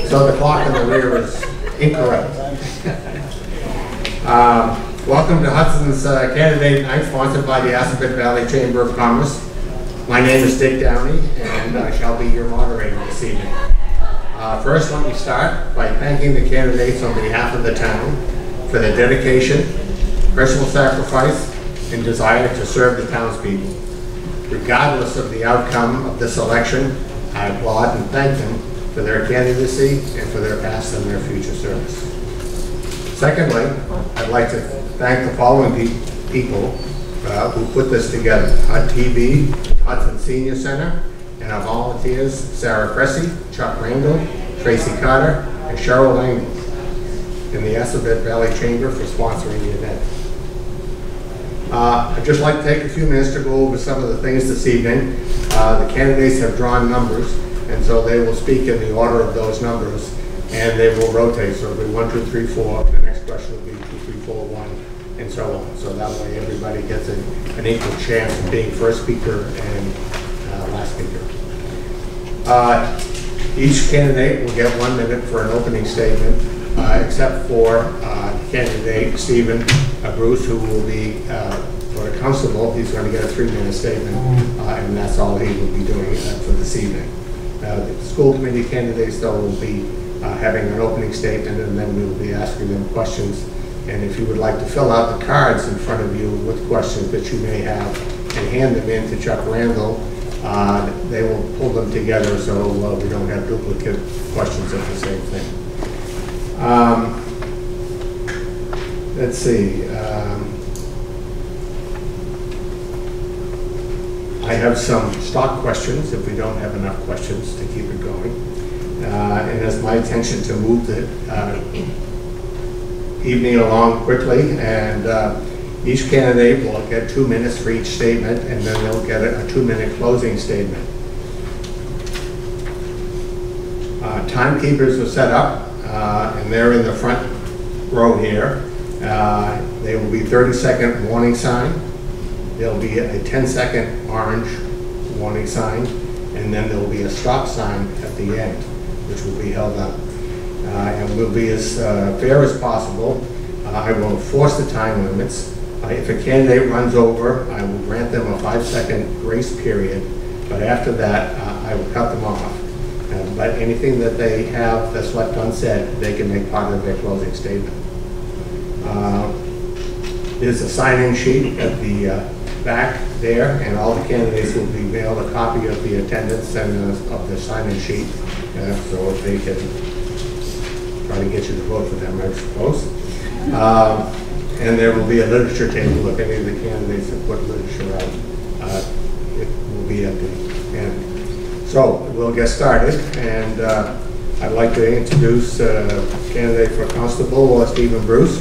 So the clock in the rear is incorrect. Welcome to Hudson's Candidate Night, sponsored by the Assabet Valley Chamber of Commerce. My name is Dick Downey, and I shall be your moderator this evening. First, let me start by thanking the candidates on behalf of the town for their dedication, personal sacrifice, and desire to serve the townspeople. Regardless of the outcome of this election, I applaud and thank them for their candidacy and for their past and their future service. Secondly, I'd like to thank the following people who put this together: HUD-TV, Hudson Senior Center, and our volunteers, Sarah Cressy, Chuck Randall, Tracy Carter, and Cheryl Langley, and the Assabet Valley Chamber for sponsoring the event. I'd just like to take a few minutes to go over some of the things this evening. The candidates have drawn numbers, and so they will speak in the order of those numbers, and they will rotate. So it'll be 1, 2, 3, 4. The next question will be 2, 3, 4, 1, and so on. So that way everybody gets an equal chance of being first speaker and last speaker. Each candidate will get 1 minute for an opening statement, except for candidate Stephen Bruce, who will be for a constable. He's going to get a 3-minute statement, and that's all he will be doing for this evening. The school committee candidates, though, will be having an opening statement, and then we will be asking them questions. And if you would like to fill out the cards in front of you with questions that you may have and hand them in to Chuck Randall, they will pull them together so we don't have duplicate questions of the same thing. Let's see. I have some stock questions if we don't have enough questions to keep it going. And it's my intention to move the evening along quickly, and each candidate will get 2 minutes for each statement, and then they'll get a 2-minute closing statement. Timekeepers are set up, and they're in the front row here. There will be 30-second warning sign. There'll be a 10-second orange warning sign, and then there will be a stop sign at the end, which will be held up. And we'll be as fair as possible. I will enforce the time limits. If a candidate runs over, I will grant them a 5-second grace period, but after that, I will cut them off. But anything that they have that's left unsaid, they can make part of their closing statement. There's a sign-in sheet at the back there, and all the candidates will be mailed a copy of the attendance and of the sign-in sheet, so if they can try to get you to vote for them, I suppose. And there will be a literature table. If any of the candidates have put literature out, it will be at the end. So we'll get started, and I'd like to introduce candidate for Constable, Stephen Bruce,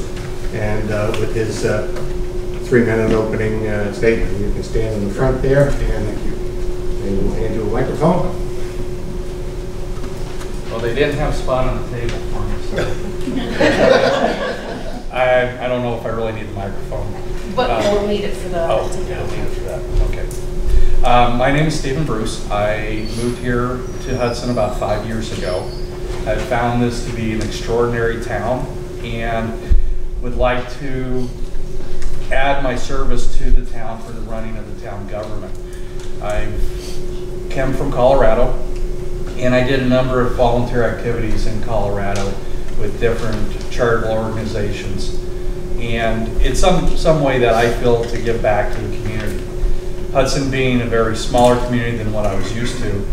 and with his 3-minute opening statement. You can stand in the front there, and they will hand you a microphone. Well, they didn't have a spot on the table for me, so I don't know if I really need the microphone. But we'll need it for the Oh, yeah, I'll need it for that. Okay. My name is Stephen Bruce. I moved here to Hudson about 5 years ago. I found this to be an extraordinary town and would like to add my service to the town for the running of the town government. I came from Colorado, and I did a number of volunteer activities in Colorado with different charitable organizations. And it's some way that I feel to give back to the community. Hudson being a very smaller community than what I was used to,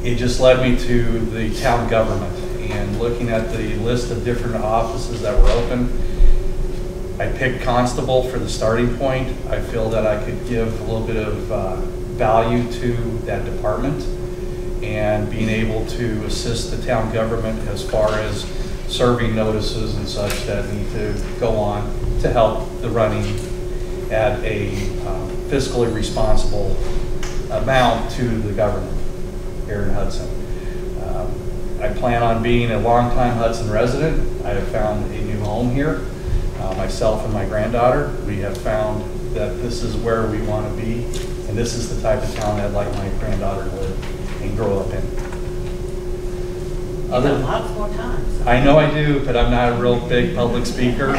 it just led me to the town government. And looking at the list of different offices that were open, I picked Constable for the starting point. I feel that I could give a little bit of value to that department and being able to assist the town government as far as serving notices and such that need to go on to help the running at a fiscally responsible amount to the government here in Hudson. I plan on being a longtime Hudson resident. I have found a new home here. Myself and my granddaughter, we have found that this is where we want to be, and this is the type of town I'd like my granddaughter to live and grow up in. Other Lots more times. I know I do, but I'm not a real big public speaker.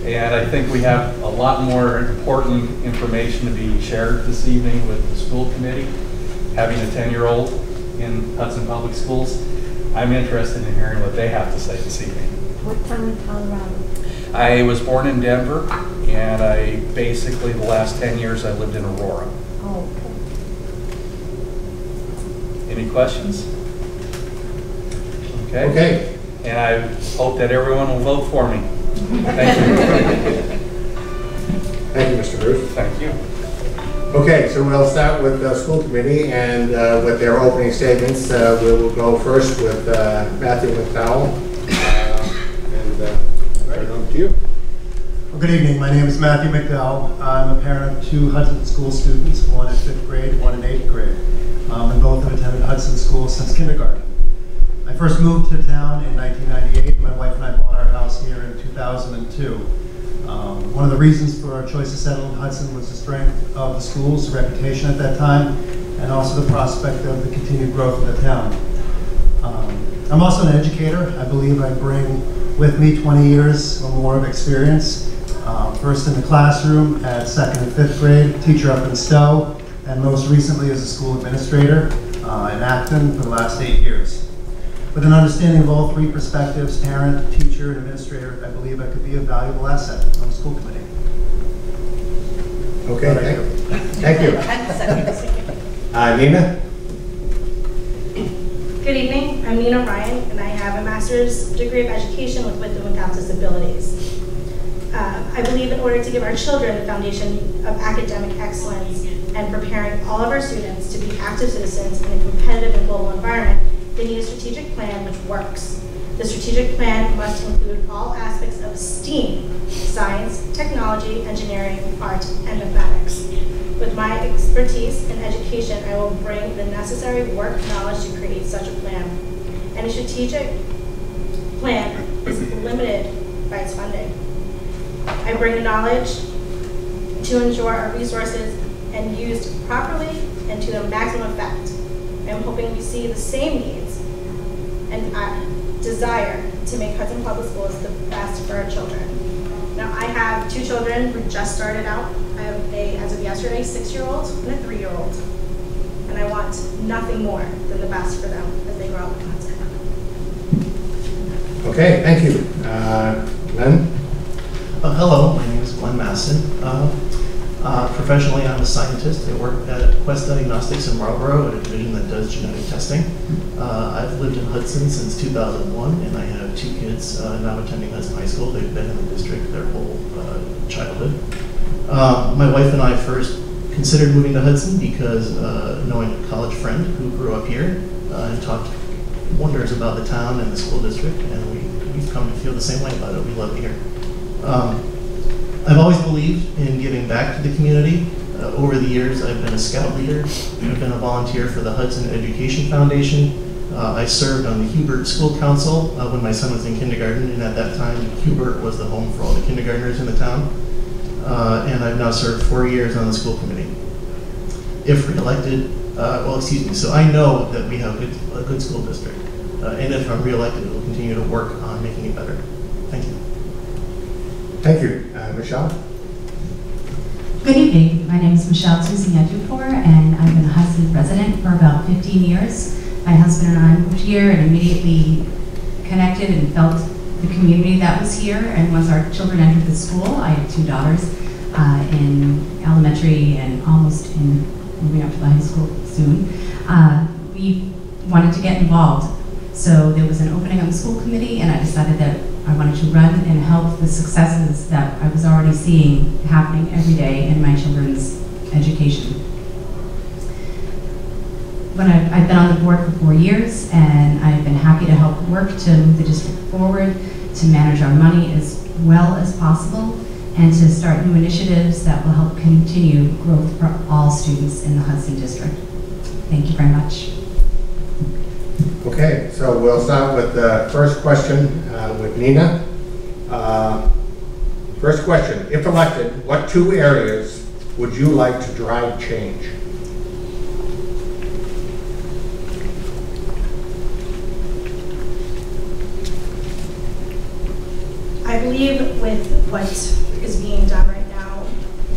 And I think we have a lot more important information to be shared this evening with the school committee. Having a 10-year-old in Hudson Public Schools, I'm interested in hearing what they have to say this evening. What time in Colorado? I was born in Denver, and I basically, the last 10 years, I lived in Aurora. Oh, okay. Any questions? Okay. Okay. And I hope that everyone will vote for me. Thank you. Thank you, Mr. Bruce. Thank you. Okay, so we'll start with the school committee and with their opening statements. We will go first with Matthew McDowell. Right over to you. Well, good evening. My name is Matthew McDowell. I'm a parent of 2 Hudson School students, one in 5th grade, one in 8th grade. And both have attended Hudson School since kindergarten. I first moved to town in 1998. My wife and I bought our house here in 2002. One of the reasons for our choice to settle in Hudson was the strength of the school's reputation at that time, and also the prospect of the continued growth of the town. I'm also an educator. I believe I bring with me 20 years or more of experience. First in the classroom at 2nd and 5th grade, teacher up in Stowe, and most recently as a school administrator in Acton for the last 8 years. With an understanding of all 3 perspectives, parent, teacher, and administrator, I believe I could be a valuable asset on the school committee. Okay, thank you. Nina? Good evening, I'm Nina Ryan, and I have a master's degree of education with and without disabilities. I believe in order to give our children the foundation of academic excellence and preparing all of our students to be active citizens in a competitive and global environment, they need a strategic plan which works. The strategic plan must include all aspects of STEAM, science, technology, engineering, art, and mathematics. With my expertise in education, I will bring the necessary work knowledge to create such a plan. And a strategic plan is limited by its funding. I bring the knowledge to ensure our resources and used properly and to the maximum effect. I'm hoping we see the same needs and desire to make Hudson Public Schools the best for our children. Now, I have 2 children who just started out. I have as of yesterday, 6-year-old and a 3-year-old. And I want nothing more than the best for them as they grow up in Hudson. Okay, thank you. Len? Hello, my name is Glenn Masson. Professionally, I'm a scientist. I work at Quest Diagnostics in Marlboro at a division that does genetic testing. I've lived in Hudson since 2001, and I have 2 kids now attending Hudson High School. They've been in the district their whole childhood. My wife and I first considered moving to Hudson because knowing a college friend who grew up here and talked wonders about the town and the school district, and we've come to feel the same way about it. We love it here. I've always believed in giving back to the community. Over the years, I've been a scout leader. I've been a volunteer for the Hudson Education Foundation. I served on the Hubert School Council when my son was in kindergarten, and at that time, Hubert was the home for all the kindergartners in the town. And I've now served 4 years on the school committee. If reelected, so I know that we have a good school district. And if I'm reelected, we'll continue to work on making it better. Thank you. Thank you. Michelle? Good evening. My name is Michelle Susie Dufour, and I've been a Hudson resident for about 15 years. My husband and I moved here and immediately connected and felt the community that was here. And once our children entered the school, I have 2 daughters in elementary and almost in moving up to the high school soon. We wanted to get involved. So there was an opening on the school committee, and I decided that I wanted to run and help the successes that I was already seeing happening every day in my children's education. I've been on the board for 4 years, and I've been happy to help work to move the district forward, to manage our money as well as possible, and to start new initiatives that will help continue growth for all students in the Hudson district. Thank you very much. Okay, so we'll start with the first question with Nina. First question, if elected, what 2 areas would you like to drive change? I believe with what is being done right now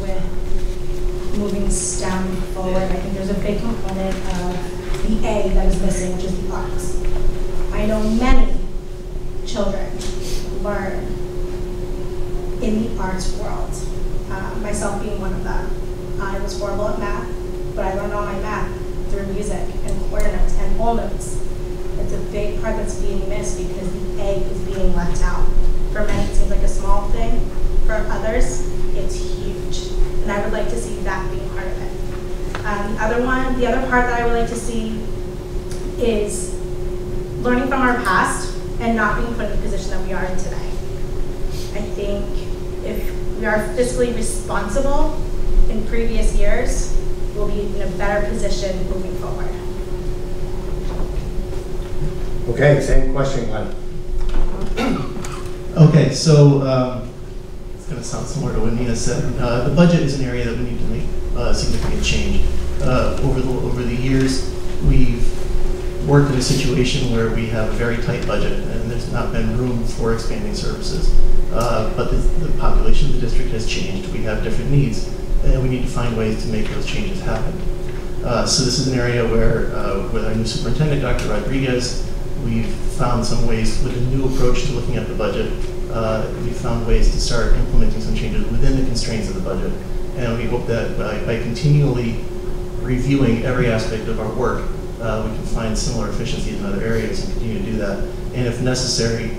with moving STEM forward, I think there's a big component of the A that is missing, which is the arts. I know many children learn in the arts world, myself being one of them. I was horrible at math, but I learned all my math through music and quarter notes and whole notes. It's a big part that's being missed because the A is being left out. For many, it seems like a small thing. For others, it's huge. And I would like to see that being part of it. The other part that I would like to see is learning from our past and not being put in the position that we are in today. I think if we are fiscally responsible in previous years, we'll be in a better position moving forward. Okay, same question, Glenn. Okay, so it's going to sound similar to what Nina said. The budget is an area that we need to make significant change. Over the years, we've worked in a situation where we have a very tight budget and there's not been room for expanding services. But the population of the district has changed. We have different needs and we need to find ways to make those changes happen. So this is an area where, with our new superintendent, Dr. Rodriguez, we've found some ways with a new approach to looking at the budget. We've found ways to start implementing some changes within the constraints of the budget. And we hope that by continually reviewing every aspect of our work, we can find similar efficiencies in other areas and continue to do that. And if necessary,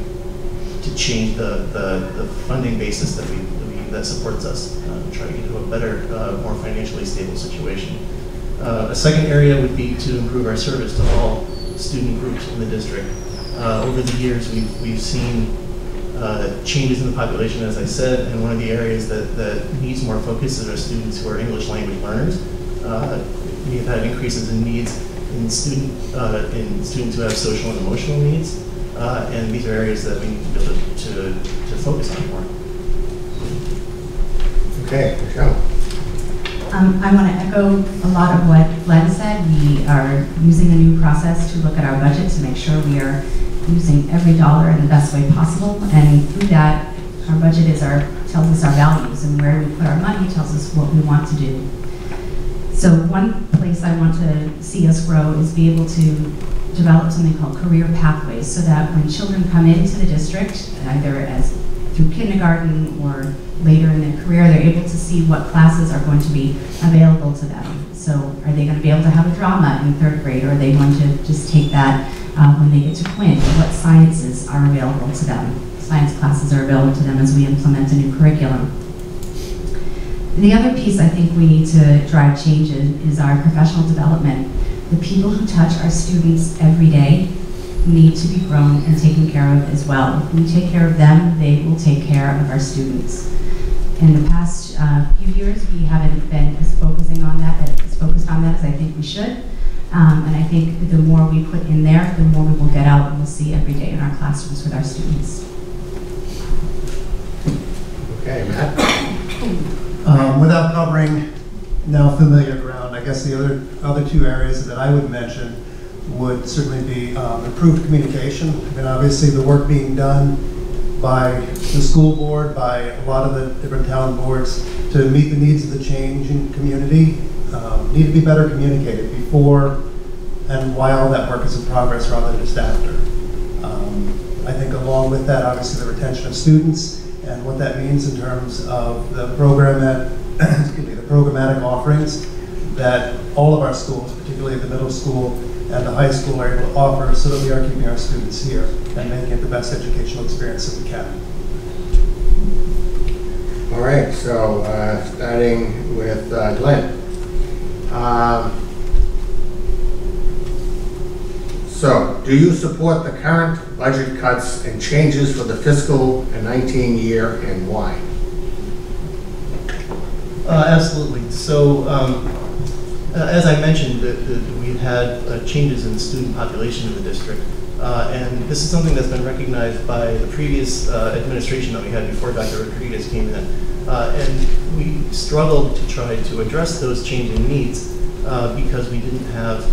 to change the funding basis that supports us, try to get to a better, more financially stable situation. A second area would be to improve our service to all student groups in the district. Over the years, we've seen changes in the population, as I said, and one of the areas that needs more focus is our students who are English language learners. We've had increases in needs in students who have social and emotional needs, and these are areas that we need to be able to focus on more. Okay, Michelle. I want to echo a lot of what Glenn said. We are using a new process to look at our budget to make sure we are using every dollar in the best way possible. And through that, our budget tells us our values, and where we put our money tells us what we want to do. So one place I want to see us grow is be able to develop something called career pathways, so that when children come into the district, either through kindergarten or later in their career, they're able to see what classes are going to be available to them. So are they going to be able to have a drama in 3rd grade, or are they going to just take that when they get to Quinn? What sciences are available to them? Science classes are available to them as we implement a new curriculum. The other piece I think we need to drive change in is our professional development. The people who touch our students every day need to be grown and taken care of as well. If we take care of them, they will take care of our students. In the past few years, we haven't been as focused on that as I think we should. And I think the more we put in there, the more we will get out and we'll see every day in our classrooms with our students. Okay, Matt. Without covering now familiar ground, I guess the other two areas that I would mention would certainly be improved communication. I mean, obviously the work being done by the school board, by a lot of the different town boards to meet the needs of the changing community need to be better communicated before and while that work is in progress rather than just after. I think along with that, obviously the retention of students and what that means in terms of the programmatic offerings that all of our schools, particularly the middle school and the high school, are able to offer, so that we are keeping our students here and making it the best educational experience that we can. All right, so starting with Glenn. So, do you support the current budget cuts and changes for the fiscal 19 year, and why? Absolutely. So, as I mentioned, we've had changes in the student population in the district. And this is something that's been recognized by the previous administration that we had before Dr. Rodriguez came in. And we struggled to try to address those changing needs because we didn't have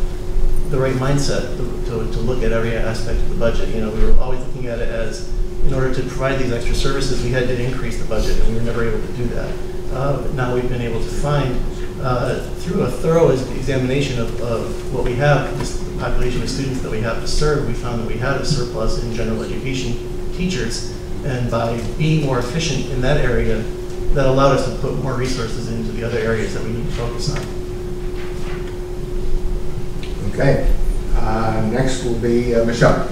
the right mindset to look at every aspect of the budget. You know, we were always looking at it as in order to provide these extra services, we had to increase the budget, and we were never able to do that. But now we've been able to find, through a thorough examination of what we have, the population of students that we have to serve, we found that we had a surplus in general education teachers, and by being more efficient in that area, that allowed us to put more resources into the other areas that we need to focus on. Okay. Next will be Michelle.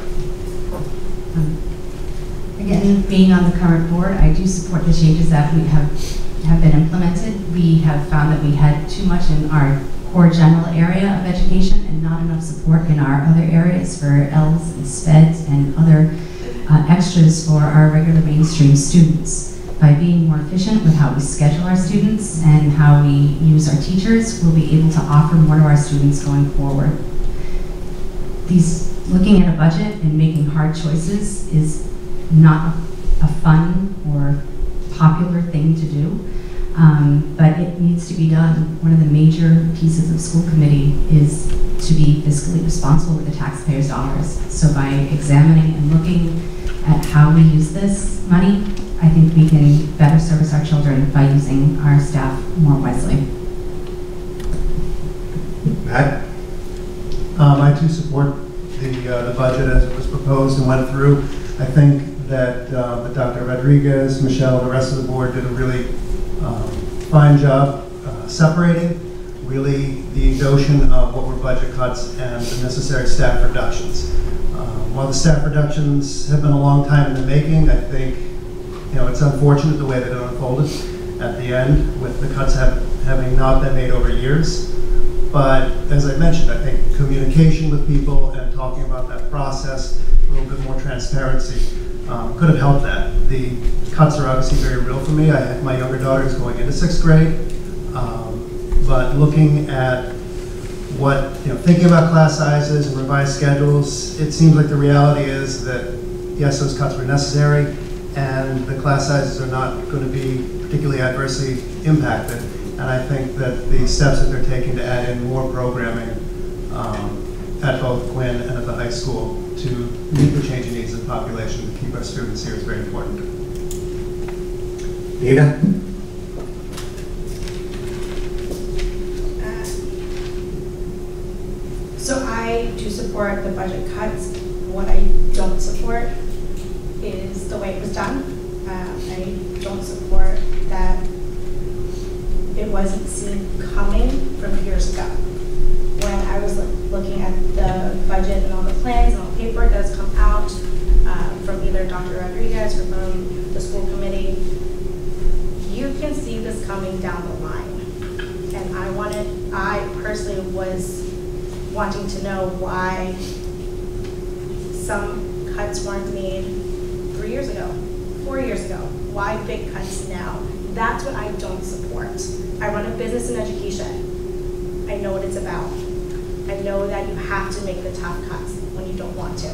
Again, being on the current board, I do support the changes that we have been implemented. We have found that we had too much in our core general area of education and not enough support in our other areas for Ls and SPEDs and other extras for our regular mainstream students. By being more efficient with how we schedule our students and how we use our teachers, we'll be able to offer more to our students going forward. Looking at a budget and making hard choices is not a fun or popular thing to do, but it needs to be done. One of the major pieces of school committee is to be fiscally responsible with the taxpayers' dollars. So by examining and looking at how we use this money, I think we can better service our children by using our staff more wisely. Matt? I too support the budget as it was proposed and went through. I think that Dr. Rodriguez, Michelle, and the rest of the board did a really fine job separating really the notion of what were budget cuts and the necessary staff reductions. While the staff reductions have been a long time in the making, I think it's unfortunate the way that it unfolded at the end with the cuts having not been made over years. But as I mentioned, I think communication with people and talking about that process, a little bit more transparency, could have helped that. The cuts are obviously very real for me. I have my younger daughter is going into 6th grade, but looking at thinking about class sizes and revised schedules, it seems like the reality is that yes, those cuts were necessary, and the class sizes are not going to be particularly adversely impacted. And I think that the steps that they're taking to add in more programming at both Quinn and at the high school to meet the changing needs of the population to keep our students here is very important. Nina? So I do support the budget cuts. What I don't support is the way it was done. I don't support that it wasn't seen coming from years ago. When I was looking at the budget and all the plans and all the paperwork that has come out from either Dr. Rodriguez or from the school committee, you can see this coming down the line. And I personally was wanting to know why some cuts weren't made 3 years ago, 4 years ago. Why big cuts now? That's what I don't support. I run a business in education. I know what it's about. I know that you have to make the tough cuts when you don't want to.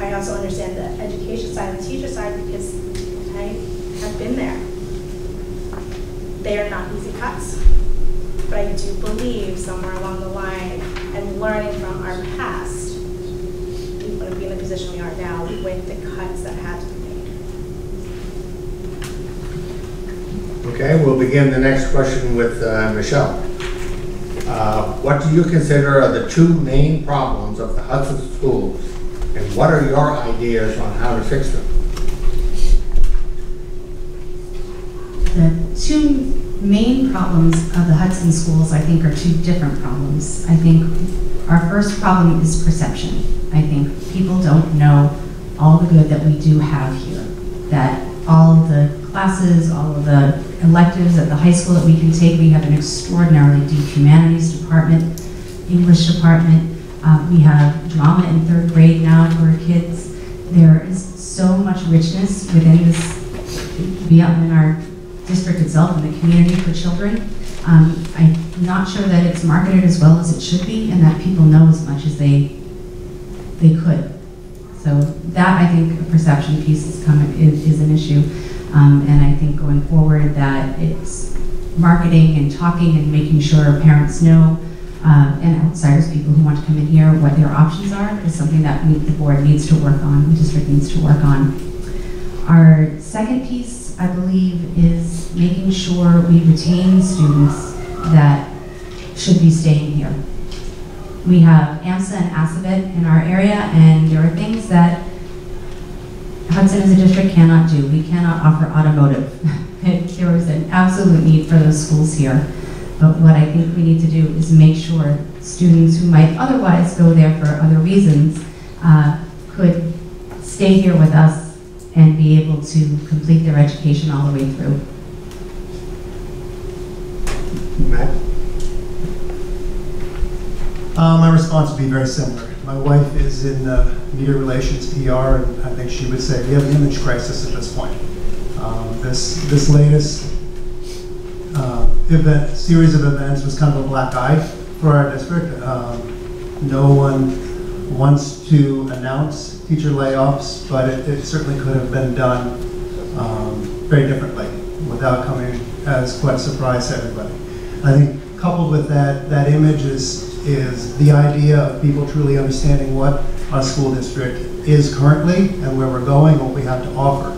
I also understand the education side and the teacher side because I have been there. They are not easy cuts. But I do believe somewhere along the line and learning from our past, we want to be in the position we are now with the cuts that had to be made. Okay, we'll begin the next question with Michelle. What do you consider are the 2 main problems of the Hudson schools, and what are your ideas on how to fix them? The 2 main problems of the Hudson schools, I think, are 2 different problems. I think our first problem is perception. I think people don't know all the good that we do have here, that all of the classes, all of the electives at the high school that we can take. We have an extraordinarily deep humanities department, English department. We have drama in 3rd grade now for our kids. There is so much richness within this, in our district itself and the community for children. I'm not sure that it's marketed as well as it should be and that people know as much as they could. So that, I think, a perception piece is an issue. And I think going forward that it's marketing and talking and making sure parents know, and outsiders, people who want to come in here, what their options are, is something that the board needs to work on, the district needs to work on. Our second piece, I believe, is making sure we retain students that should be staying here. We have AMSA and ASABIT in our area, and there are things that Hudson as a district cannot do. We cannot offer automotive. There is an absolute need for those schools here. But what I think we need to do is make sure students who might otherwise go there for other reasons could stay here with us and be able to complete their education all the way through. Matt? My response would be very similar. My wife is in media relations, PR, and I think she would say we have an image crisis at this point. This latest series of events was kind of a black eye for our district. No one wants to announce teacher layoffs, but it certainly could have been done very differently without coming as quite a surprise to everybody. I think coupled with that image is the idea of people truly understanding what our school district is currently and where we're going, what we have to offer.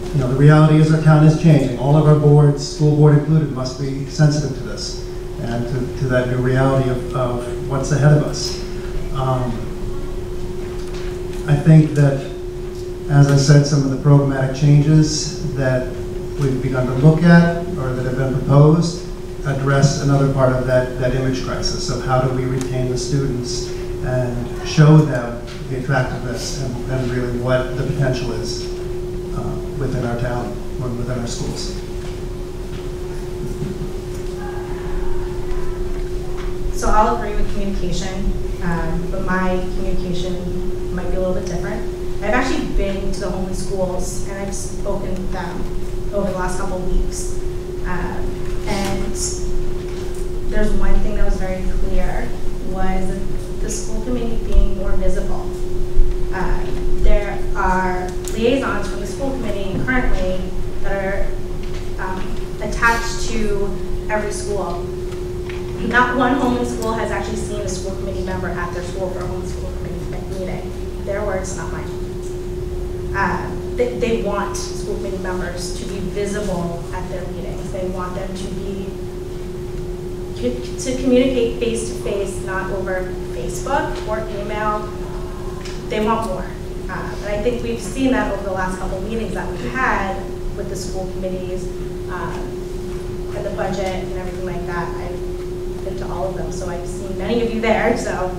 You know, the reality is our town is changing. All of our boards, school board included, must be sensitive to this and to that new reality of what's ahead of us. I think that, as I said, some of the programmatic changes that we've begun to look at or that have been proposed address another part of that image crisis of how do we retain the students and show them the attractiveness and really what the potential is within our town or within our schools. So I'll agree with communication, but my communication might be a little bit different. I've actually been to the homeless schools and I've spoken with them over the last couple of weeks. And there's one thing that was very clear was the school committee being more visible. There are liaisons from the school committee currently that are attached to every school. Not one homeless school has actually seen a school committee member at their school for a homeless school committee meeting. Their words, not mine. They want school committee members to be visible at their meetings. They want them to communicate face-to-face, not over Facebook or email. They want more. And I think we've seen that over the last couple of meetings that we've had with the school committees and the budget and everything like that. I've been to all of them, so I've seen many of you there. So,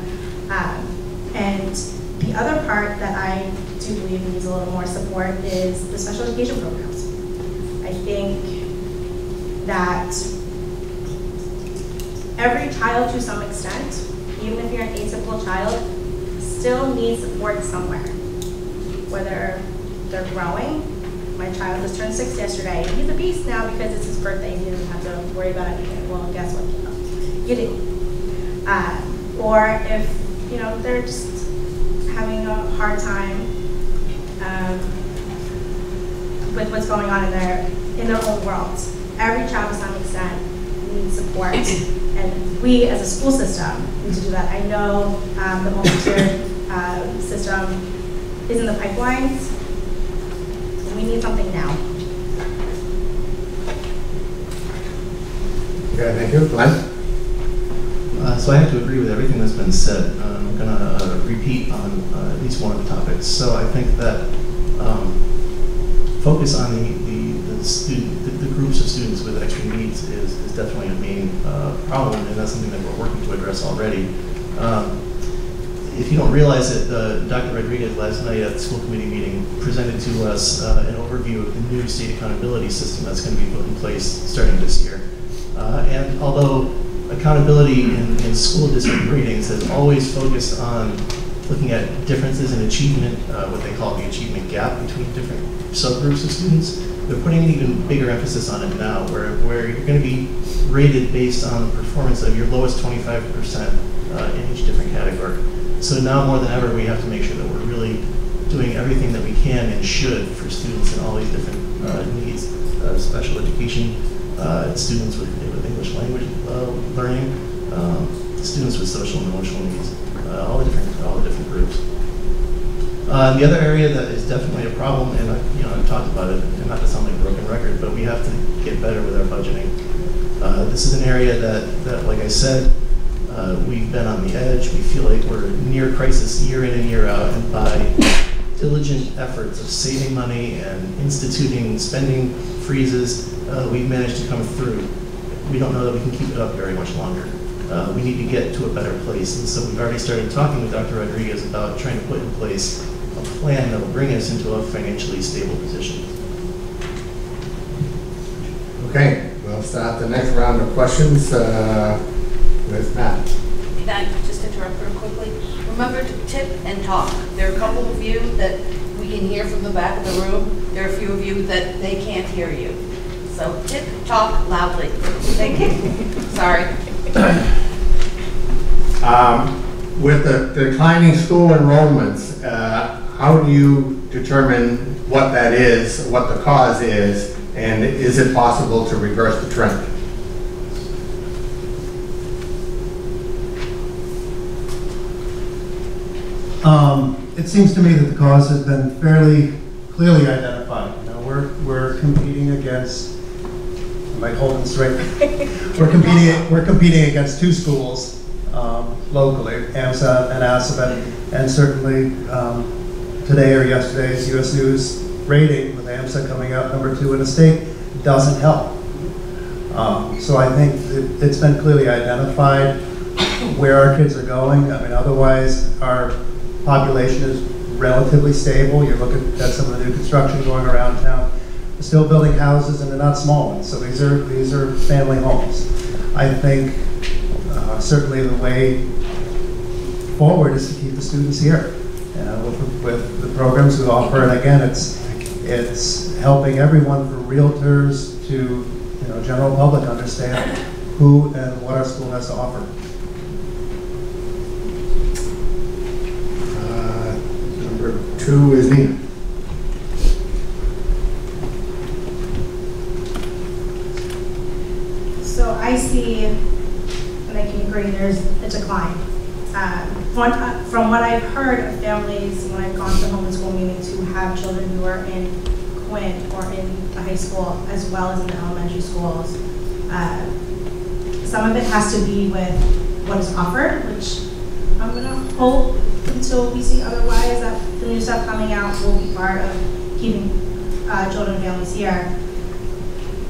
and the other part that I do believe needs a little more support is the special education programs. I think that every child, to some extent, even if you're an atypical child, still needs support somewhere. Whether they're growing. My child just turned 6 yesterday. He's a beast now because it's his birthday. He doesn't have to worry about anything. Well, guess what? You do. Or if they're just having a hard time with what's going on in their own worlds. Every child, to some extent, needs support, and we as a school system need to do that. I know the multi-tiered system is in the pipelines. We need something now. Okay, thank you. Glenn? So I have to agree with everything that's been said. I'm going to repeat on at least one of the topics. So I think that focus on the groups of students with extra needs is definitely a main problem, and that's something that we're working to address already. If you don't realize it, Dr. Rodriguez last night at the school committee meeting presented to us an overview of the new state accountability system that's going to be put in place starting this year. And although accountability in school district ratings has always focused on looking at differences in achievement, what they call the achievement gap between different subgroups of students, they're putting an even bigger emphasis on it now, where you're going to be rated based on the performance of your lowest 25% in each different category. So now more than ever, we have to make sure that we're really doing everything that we can and should for students in all these different needs, special education, students with English language learning, students with social and emotional needs, all the different groups. The other area that is definitely a problem, and I've talked about it, and not to sound like a broken record, but we have to get better with our budgeting. This is an area that, like I said, we've been on the edge. We feel like we're near crisis year in and year out, and by diligent efforts of saving money and instituting spending freezes, we've managed to come through. We don't know that we can keep it up very much longer. We need to get to a better place, and so we've already started talking with Dr. Rodriguez about trying to put in place a plan that will bring us into a financially stable position. Okay, we'll start the next round of questions with Matt. Can I just interrupt real quickly? Remember to tip and talk. There are a couple of you that we can hear from the back of the room. There are a few of you that they can't hear you. So tip, talk loudly. Thank you. Sorry. With the declining school enrollments, how do you determine what that is, what the cause is, and is it possible to reverse the trend? It seems to me that the cause has been fairly clearly identified. You know, we're competing against. I might hold this right. We're competing against two schools locally, AMSA and ASABET, and certainly today or yesterday's U.S. News rating with AMSA coming out #2 in the state doesn't help. So I think it's been clearly identified where our kids are going. I mean, otherwise our population is relatively stable. You look at some of the new construction going around town. We're still building houses, and they're not small ones. So these are family homes. I think certainly the way forward is to keep the students here with the programs we offer. And again, it's helping everyone from realtors to general public understand who and what our school has to offer. Number 2 is Nina. So I see, and I can agree, there's a decline. From what I've heard of families when I've gone to homeschool meetings who have children who are in Quinn or in the high school as well as in the elementary schools, some of it has to be with what is offered, which I'm going to hope until we see otherwise that the new stuff coming out will be part of keeping children and families here.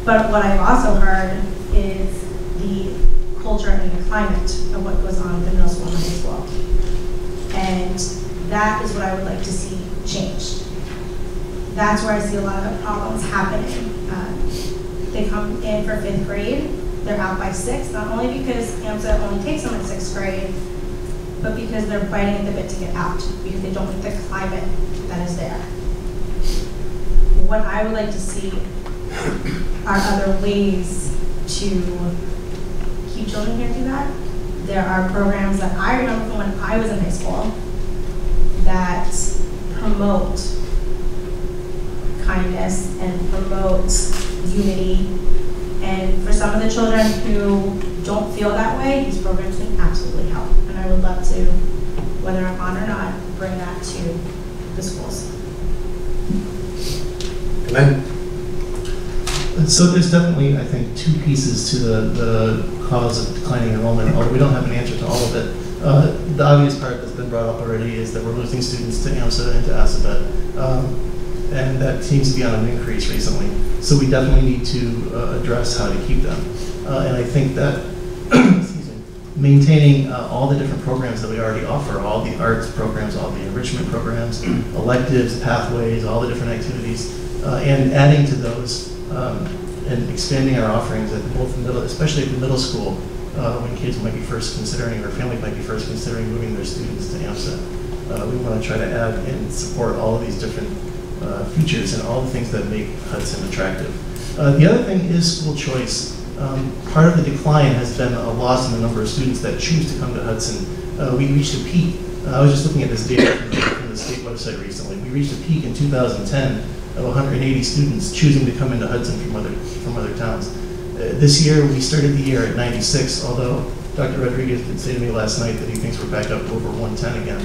But what I've also heard is the culture and the climate of what goes on in the middle school and high school. And that is what I would like to see changed. That's where I see a lot of the problems happening. They come in for 5th grade, they're out by 6th, not only because AMSA only takes them in 6th grade, but because they're biting at the bit to get out, because they don't like the climate that is there. What I would like to see are other ways to keep children here do that. There are programs that I remember from when I was in high school that promote kindness and promote unity. And for some of the children who don't feel that way, these programs can absolutely help. And I would love to, whether I'm on or not, bring that to the schools. Glenn? So there's definitely, I think, 2 pieces to the cause of declining enrollment, although we don't have an answer to all of it. The obvious part that's been brought up already is that we're losing students to AMSA and to ASABET. And that seems to be on an increase recently. So we definitely need to address how to keep them. And I think that excuse me, maintaining all the different programs that we already offer, all the arts programs, all the enrichment programs, electives, pathways, all the different activities, and adding to those and expanding our offerings at both the middle, especially at the middle school, when kids might be first considering, or families might be first considering moving their students to AMSA. We want to try to add and support all of these different features and all the things that make Hudson attractive. The other thing is school choice. Part of the decline has been a loss in the number of students that choose to come to Hudson. We reached a peak. I was just looking at this data from the state website recently. We reached a peak in 2010 of 180 students choosing to come into Hudson from other towns. This year, we started the year at 96, although Dr. Rodriguez did say to me last night that he thinks we're back up over 110 again.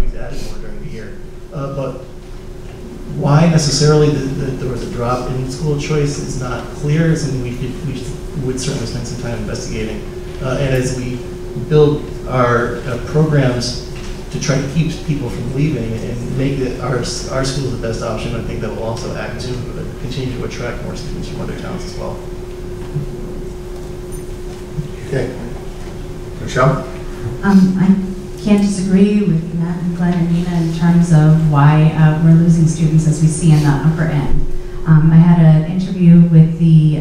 We've added more during the year. But why necessarily there was a drop in school choice is not clear, and we would certainly spend some time investigating. And as we build our programs to try to keep people from leaving and make our schools the best option, I think that will also act to continue to attract more students from other towns as well. Okay. Michelle? I can't disagree with Matt and Glenn and Nina in terms of why we're losing students as we see in the upper end. I had an interview with the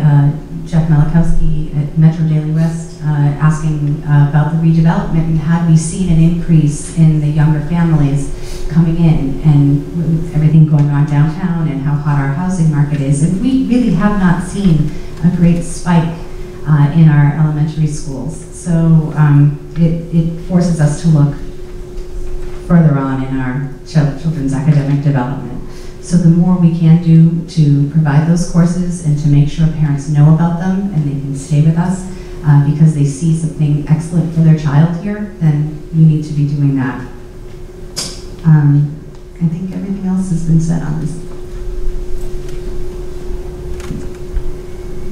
Jeff Malachowski at Metro Daily West asking about the redevelopment and had we seen an increase in the younger families coming in and with everything going on downtown and how hot our housing market is. And we really have not seen a great spike in our elementary schools. So it forces us to look further on in our children's academic development. So the more we can do to provide those courses and to make sure parents know about them and they can stay with us because they see something excellent for their child here, then we need to be doing that. I think everything else has been said on this.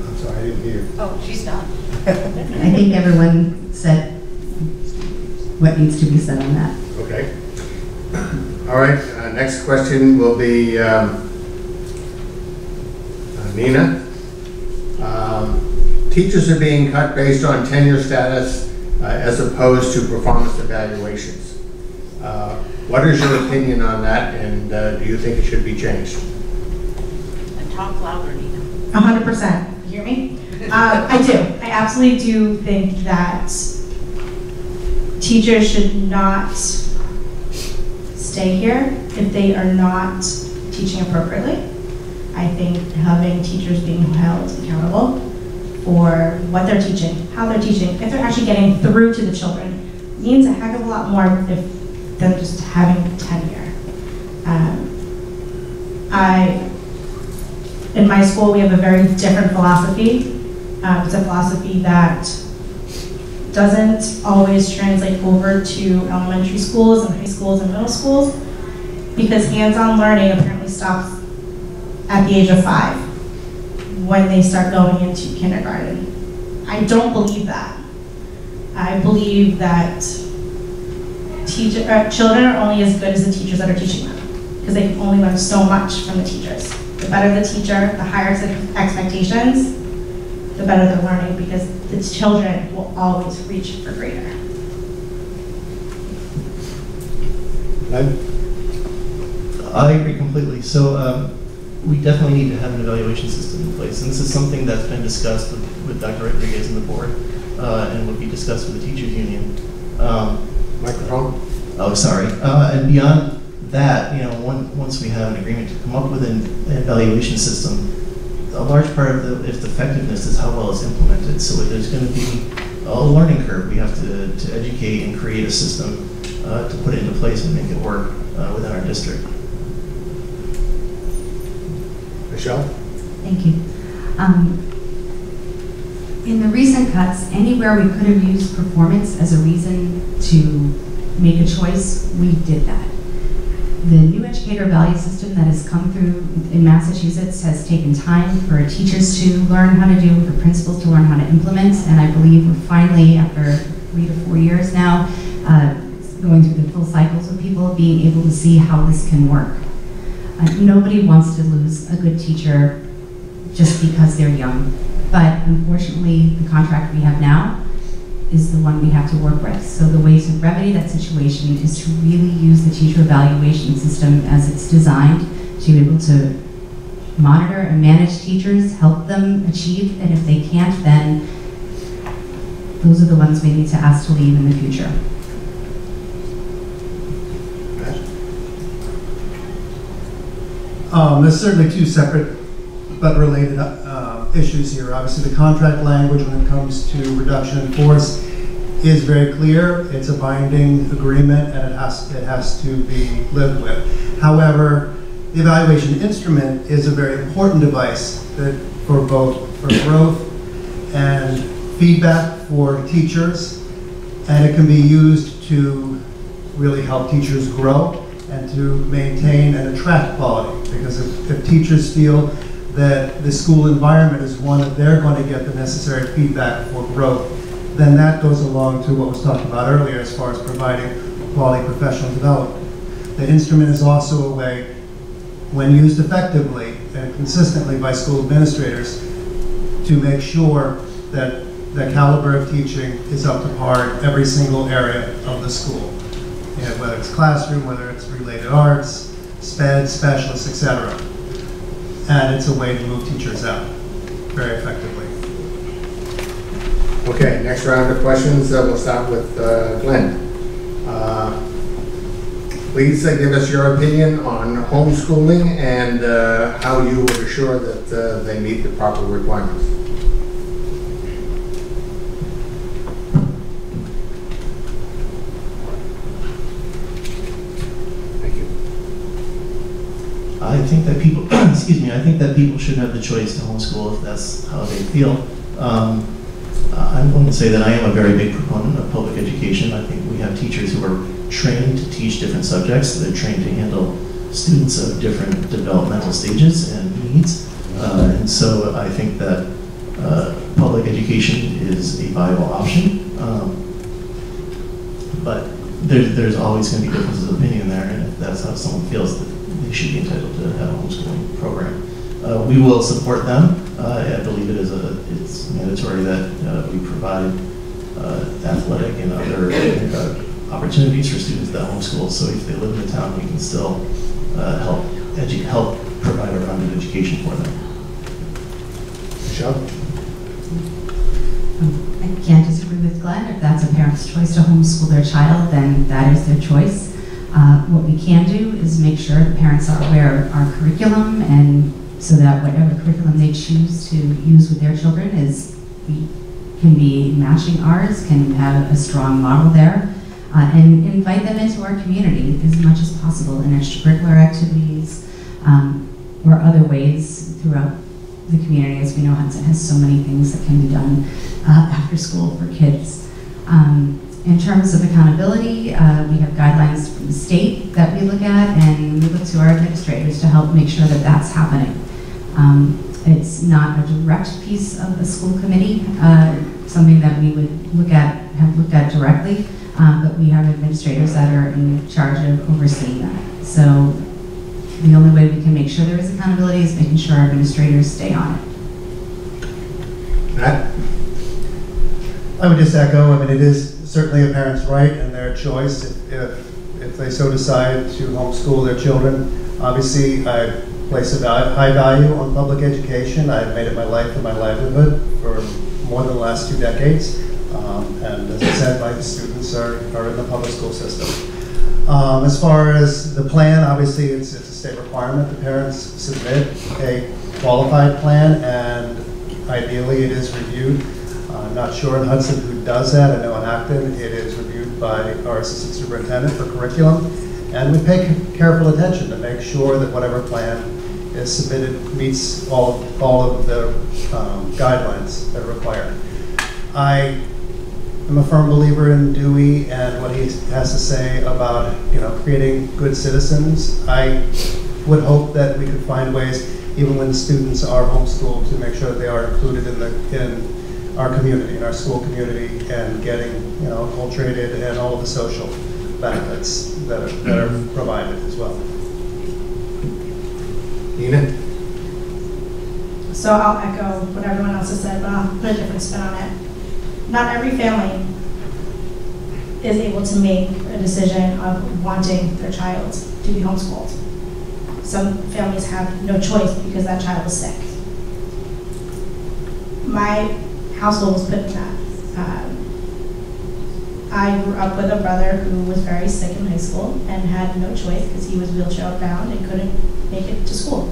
I'm sorry, I didn't hear. Oh, she's done. I think everyone said what needs to be said on that. Okay. All right, next question will be Nina. Teachers are being cut based on tenure status as opposed to performance evaluations. What is your opinion on that, and do you think it should be changed? And talk louder, Nina. 100%. You hear me? I do. I absolutely do think that teachers should not stay here if they are not teaching appropriately. I think having teachers being held accountable for what they're teaching, how they're teaching, if they're actually getting through to the children, means a heck of a lot more than just having tenure. In my school, we have a very different philosophy. It's a philosophy that doesn't always translate over to elementary schools and high schools and middle schools, because hands-on learning apparently stops at the age of 5 when they start going into kindergarten. I don't believe that. I believe that children are only as good as the teachers that are teaching them, because they can only learn so much from the teachers. The better the teacher, the higher expectations, the better they're learning, because the children will always reach for greater. I agree completely. So we definitely need to have an evaluation system in place. And this is something that's been discussed with Dr. Rodriguez and the board and will be discussed with the teachers union. Microphone? Oh, sorry. And beyond that, you know, once we have an agreement to come up with an evaluation system, a large part of its effectiveness is how well it's implemented. So there's going to be a learning curve. We have to educate and create a system to put it into place and make it work within our district. Michelle? Thank you. In the recent cuts, anywhere we could have used performance as a reason to make a choice, we did that. The new educator value system that has come through in Massachusetts has taken time for teachers to learn how to do, for principals to learn how to implement, and I believe we're finally, after 3 to 4 years now, going through the full cycles with people, being able to see how this can work. Nobody wants to lose a good teacher just because they're young, but unfortunately the contract we have now is the one we have to work with. So the way to remedy that situation is to really use the teacher evaluation system as it's designed to be able to monitor and manage teachers, help them achieve, and if they can't, then those are the ones we need to ask to leave in the future. There's certainly two separate but related issues here. Obviously, the contract language when it comes to reduction in force is very clear. It's a binding agreement, and it has to be lived with. However, the evaluation instrument is a very important device for growth and feedback for teachers And it can be used to really help teachers grow and to maintain and attract quality. Because if teachers feel that the school environment is one that they're going to get the necessary feedback for growth, then that goes along to what was talked about earlier as far as providing quality professional development. The instrument is also a way, when used effectively and consistently by school administrators, to make sure that the caliber of teaching is up to par in every single area of the school. And whether it's classroom, whether it's related arts, SPED, specialists, etc. And it's a way to move teachers out very effectively. Okay, next round of questions. We'll start with Glenn. Please give us your opinion on homeschooling and how you would assure that they meet the proper requirements. Thank you. I think that people, excuse me, I think that people should have the choice to homeschool if that's how they feel. I'm going to say that I am a very big proponent of public education. I think we have teachers who are trained to teach different subjects. They're trained to handle students of different developmental stages and needs. And so I think that public education is a viable option. But there's always going to be differences of opinion there, and if that's how someone feels, that they should be entitled to have a homeschooling program. We will support them. I believe it's mandatory that we provide athletic and other opportunities for students that homeschool. So if they live in the town, we can still help provide a rounded education for them. Michelle? I can't disagree with Glenn. If that's a parent's choice to homeschool their child, then that is their choice. What we can do is make sure the parents are aware of our curriculum, and so that whatever curriculum they choose to use with their children can be matching ours, can have a strong model there, and invite them into our community as much as possible in extracurricular activities or other ways throughout the community. As we know, Hudson has so many things that can be done after school for kids. In terms of accountability, we have guidelines from the state that we look at, and we look to our administrators to help make sure that that's happening. It's not a direct piece of the school committee, something that we would have looked at directly, but we have administrators that are in charge of overseeing that. So the only way we can make sure there is accountability is making sure our administrators stay on it. Matt? I would just echo, I mean, it is certainly a parent's right and their choice if they so decide to homeschool their children. Obviously, I place a high value on public education. I've made it my life and my livelihood for more than the last 2 decades. And as I said, my students are in the public school system. As far as the plan, obviously it's a state requirement. The parents submit a qualified plan, and ideally it is reviewed. I'm not sure in Hudson who does that. I know in Acton it is reviewed by our assistant superintendent for curriculum. And we pay careful attention to make sure that whatever plan is submitted meets all of the guidelines that are required. I am a firm believer in Dewey and what he has to say about creating good citizens. I would hope that we could find ways, even when students are homeschooled, to make sure that they are included in our community, in our school community, and getting acculturated and all of the social benefits that are provided as well. Nina? So I'll echo what everyone else has said, but I'll put a different spin on it. Not every family is able to make a decision of wanting their child to be homeschooled. Some families have no choice because that child is sick. My household was put in that. I grew up with a brother who was very sick in high school and had no choice because he was wheelchair bound and couldn't make it to school.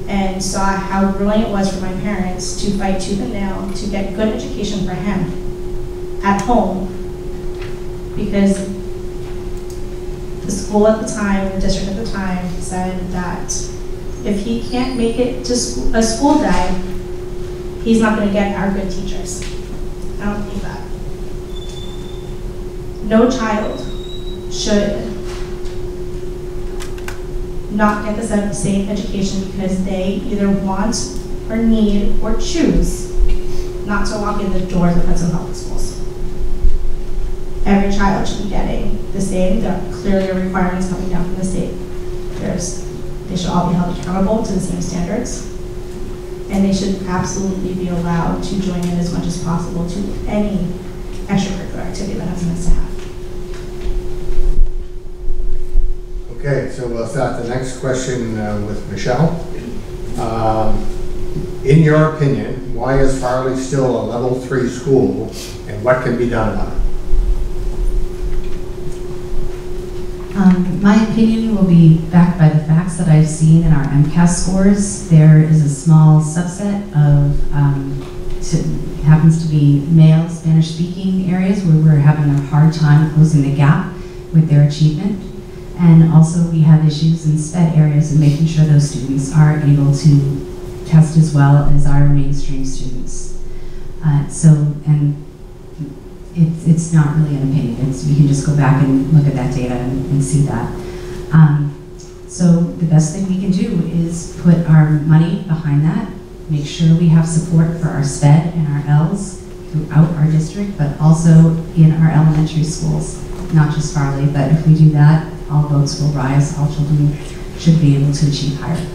And saw how grueling it was for my parents to fight tooth and nail to get good education for him at home, because the school at the time, the district at the time, said that if he can't make it to a school day, he's not going to get our good teachers. I don't believe that. No child should not get the same education because they either want or need or choose not to walk in the doors of Hudson Public Schools. Every child should be getting the same. There are clearly requirements coming down from the state. They should all be held accountable to the same standards. And they should absolutely be allowed to join in as much as possible to any extracurricular activity that Hudson has to have. Okay, so we'll start the next question with Michelle. In your opinion, why is Farley still a level 3 school, and what can be done about it? My opinion will be backed by the facts that I've seen in our MCAS scores. There is a small subset of, happens to be male Spanish-speaking areas where we're having a hard time closing the gap with their achievement. And also we have issues in SPED areas and making sure those students are able to test as well as our mainstream students. It's not really an opinion. We can just go back and look at that data and see that. So the best thing we can do is put our money behind that, make sure we have support for our SPED and our Ls throughout our district, but also in our elementary schools, not just Farley, but if we do that, all boats will rise, all children should be able to achieve higher.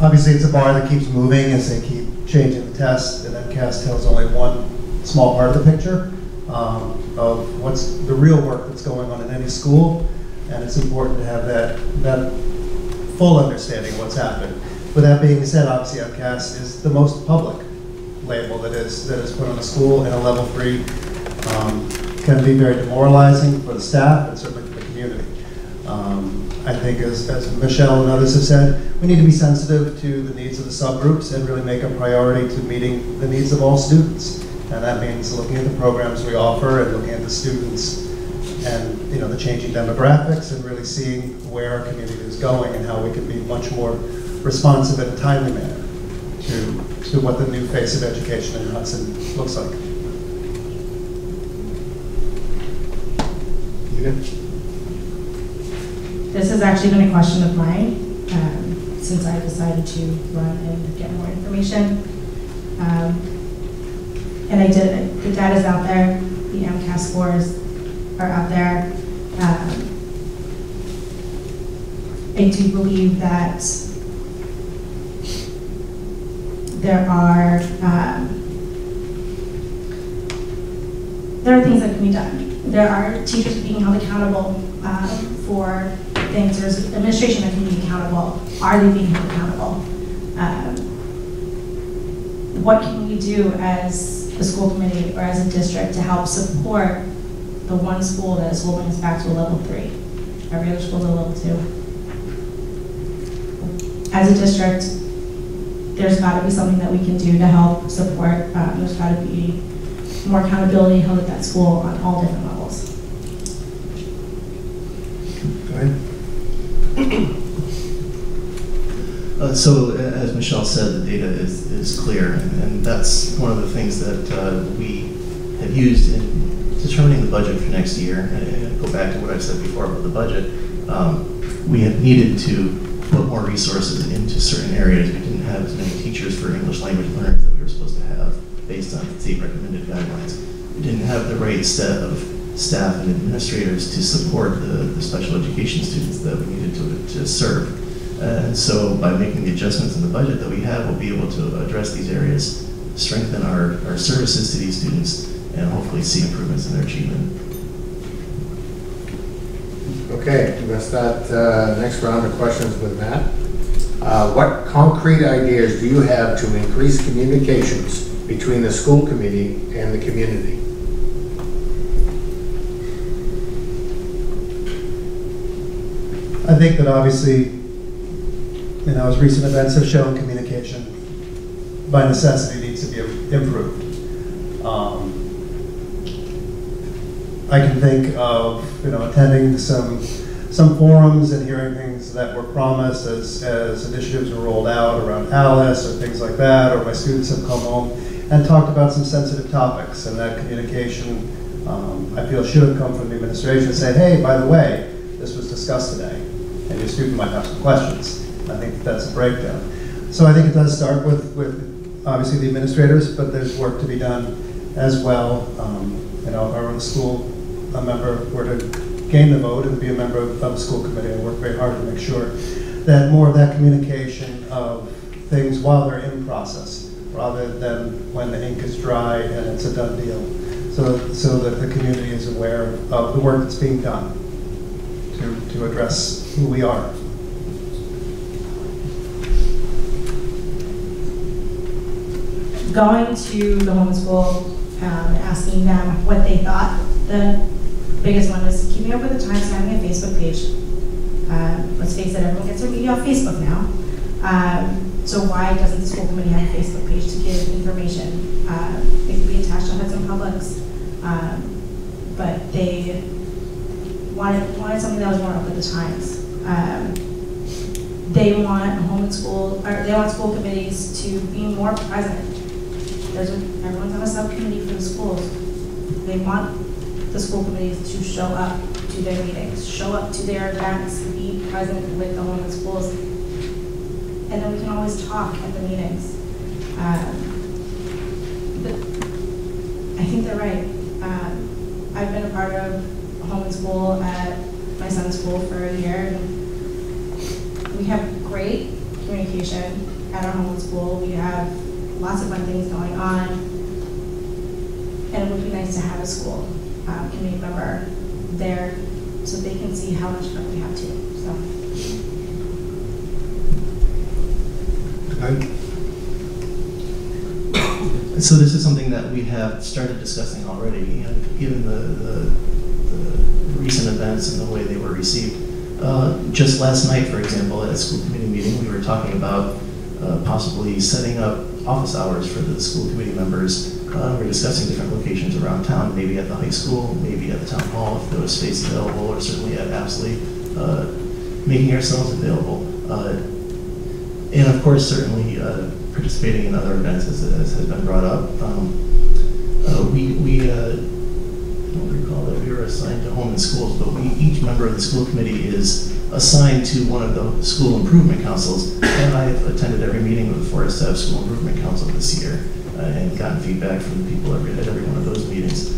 Obviously, it's a bar that keeps moving as they keep changing the test, and MCAS tells only one small part of the picture of what's the real work that's going on in any school, and it's important to have that full understanding of what's happened. With that being said, obviously MCAS is the most public label that is put on a school, and a level 3 can be very demoralizing for the staff and certainly for the community. I think as Michelle and others have said, we need to be sensitive to the needs of the subgroups and really make a priority to meeting the needs of all students. And that means looking at the programs we offer and looking at the students and the changing demographics and really seeing where our community is going and how we can be much more responsive in a timely manner to what the new face of education in Hudson looks like. This has actually been a question of mine since I decided to run and get more information. And I did, the data's out there, the MCAS scores are out there. I do believe that there are things that can be done. There are teachers being held accountable for things. There's administration that can be accountable. Are they being held accountable? What can we do as a school committee or as a district to help support the one school that is holding us back to a level 3? Every other school is a level 2. As a district, there's got to be something that we can do to help support. There's got to be more accountability held at that school on all different levels. Go ahead. So as Michelle said, the data is clear, and that's one of the things that we have used in determining the budget for next year. And go back to what I said before about the budget, we have needed to put more resources into certain areas. We didn't have as many teachers for English language learners that we were supposed to have based on state recommended guidelines. We didn't have the right set of staff and administrators to support the special education students that we needed to serve. And so by making the adjustments in the budget that we have, we'll be able to address these areas, strengthen our services to these students, and hopefully see improvements in their achievement. Okay, we'll start next round of questions with Matt. What concrete ideas do you have to increase communications between the school committee and the community? I think that obviously, as recent events have shown, communication by necessity needs to be improved. I can think of attending some forums and hearing things that were promised as initiatives were rolled out around Alice or things like that, or my students have come home and talked about some sensitive topics, and that communication I feel should have come from the administration, saying, hey, by the way, this was discussed today, and your student might have some questions. I think that's a breakdown. So I think it does start with obviously the administrators, but there's work to be done as well. You know, if I were the school member were to gain the vote and be a member of the school committee, I work very hard to make sure that more of that communication of things while they're in process, rather than when the ink is dry and it's a done deal, so that the community is aware of the work that's being done to address who we are. Going to the homeschool, asking them what they thought. The biggest one is keeping up with the times, having a Facebook page. Let's face it, everyone gets their media off Facebook now. So why doesn't the school committee have a Facebook page to give information? It could be attached to Hudson Publix, but they wanted something that was more up with the times. They want school committees to be more present. Everyone's on a subcommittee for the schools. They want the school committees to show up to their meetings, show up to their events, be present with the home and schools. And then we can always talk at the meetings. But I think they're right. I've been a part of home and school at my son's school for a year. And we have great communication at our home and school. We have lots of fun things going on. And it would be nice to have a school committee member there so they can see how much fun we have too. So this is something that we have started discussing already, and given the recent events and the way they were received. Just last night, for example, at a school committee meeting, we were talking about possibly setting up office hours for the school committee members. We're discussing different locations around town, maybe at the high school, maybe at the town hall if there was space available, or certainly at Apsley, making ourselves available. And of course, certainly participating in other events as has been brought up. We I don't recall that we were assigned to home and schools, but each member of the school committee is assigned to one of the school improvement councils, and I've attended every meeting with the Forest Ave School Improvement Council this year and gotten feedback from the people at every one of those meetings.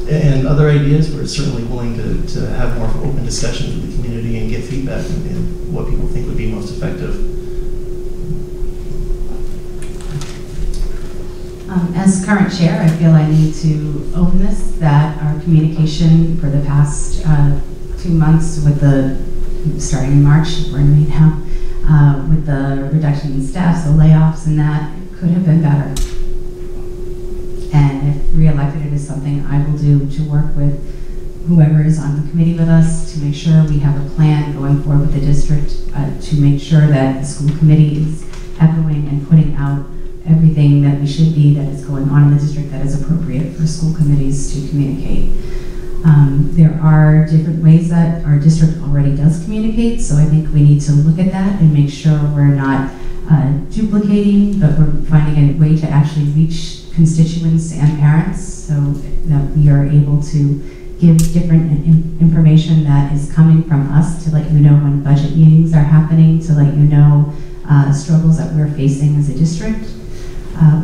And other ideas, we're certainly willing to have more open discussions with the community and get feedback and what people think would be most effective. As current chair, I feel I need to own this, that our communication for the past 2 months with starting in March, we're in May now, with the reduction in staff, so layoffs and that, could have been better. And if re-elected, it is something I will do to work with whoever is on the committee with us to make sure we have a plan going forward with the district to make sure that the school committee is echoing and putting out everything that we should be that is going on in the district that is appropriate for school committees to communicate. There are different ways that our district already does communicate, so I think we need to look at that and make sure we're not duplicating, but we're finding a way to actually reach constituents and parents so that we are able to give different information that is coming from us to let you know when budget meetings are happening, to let you know struggles that we're facing as a district.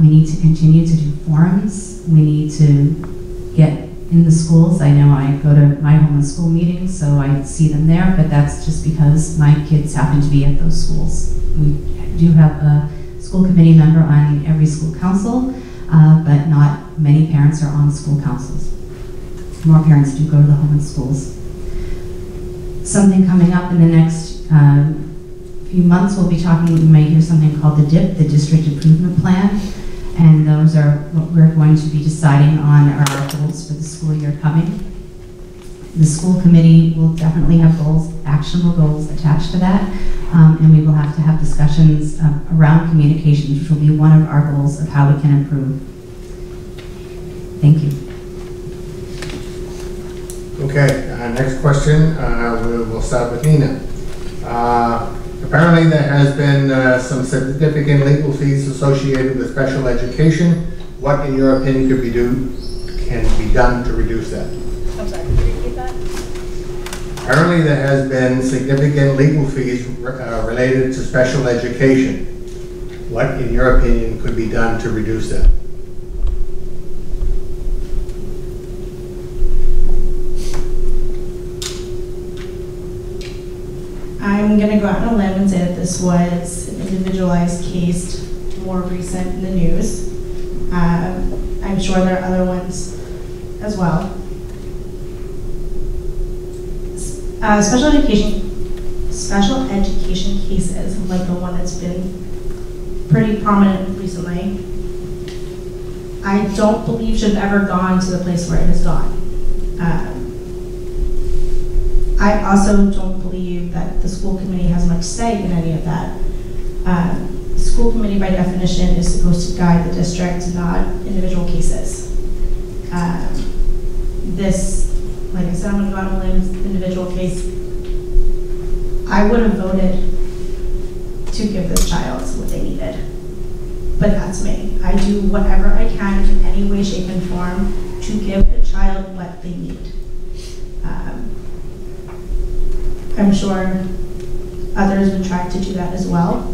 We need to continue to do forums. We need to get in the schools. I know I go to my home and school meetings, so I see them there, but that's just because my kids happen to be at those schools. We do have a school committee member on every school council, but not many parents are on school councils. More parents do go to the home and schools. Something coming up in the next few months, we'll be talking, you may hear something called the DIP, the District Improvement Plan, and those are what we're going to be deciding on our goals for the school year coming. The school committee will definitely have goals, actionable goals attached to that, and we will have to have discussions around communication, which will be one of our goals of how we can improve. Thank you. Okay, next question, we'll start with Nina. Apparently there has been some significant legal fees associated with special education. What, in your opinion, can be done to reduce that? I'm sorry, could you repeat that? Apparently there has been significant legal fees related to special education. What, in your opinion, could be done to reduce that? I'm going to go out on a limb and say that this was an individualized case, more recent in the news. I'm sure there are other ones as well. Special education cases, like the one that's been pretty prominent recently, I don't believe should have ever gone to the place where it has gone. I also don't believe that the school committee has much say in any of that. The school committee, by definition, is supposed to guide the district, not individual cases. This, like I said, I'm going to go out on a limb, individual case. I would have voted to give this child what they needed, but that's me. I do whatever I can in any way, shape, and form to give a child what they need. I'm sure others would try to do that as well.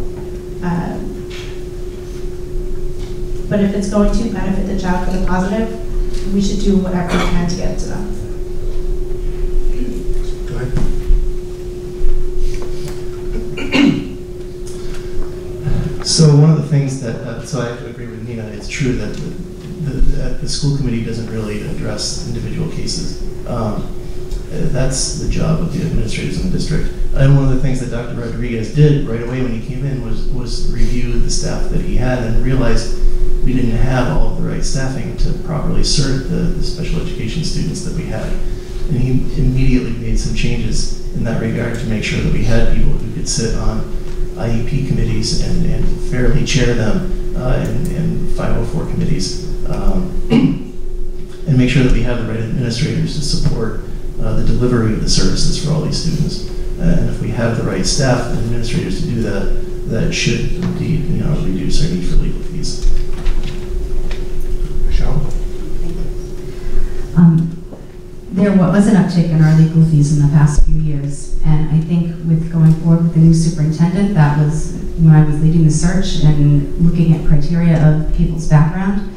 But if it's going to benefit the child for the positive, we should do whatever we can to get it to them. Go ahead. So one of the things that, so I have to agree with Nina, it's true that the school committee doesn't really address individual cases. That's the job of the administrators in the district. And one of the things that Dr. Rodriguez did right away when he came in was review the staff that he had and realized we didn't have all of the right staffing to properly serve the special education students that we had. And he immediately made some changes in that regard to make sure that we had people who could sit on IEP committees and fairly chair them in 504 committees. And make sure that we have the right administrators to support the delivery of the services for all these students. And if we have the right staff and administrators to do that, that should indeed, reduce our need for legal fees. Michelle? There was an uptick in our legal fees in the past few years, and I think with going forward with the new superintendent, that was when I was leading the search and looking at criteria of people's background.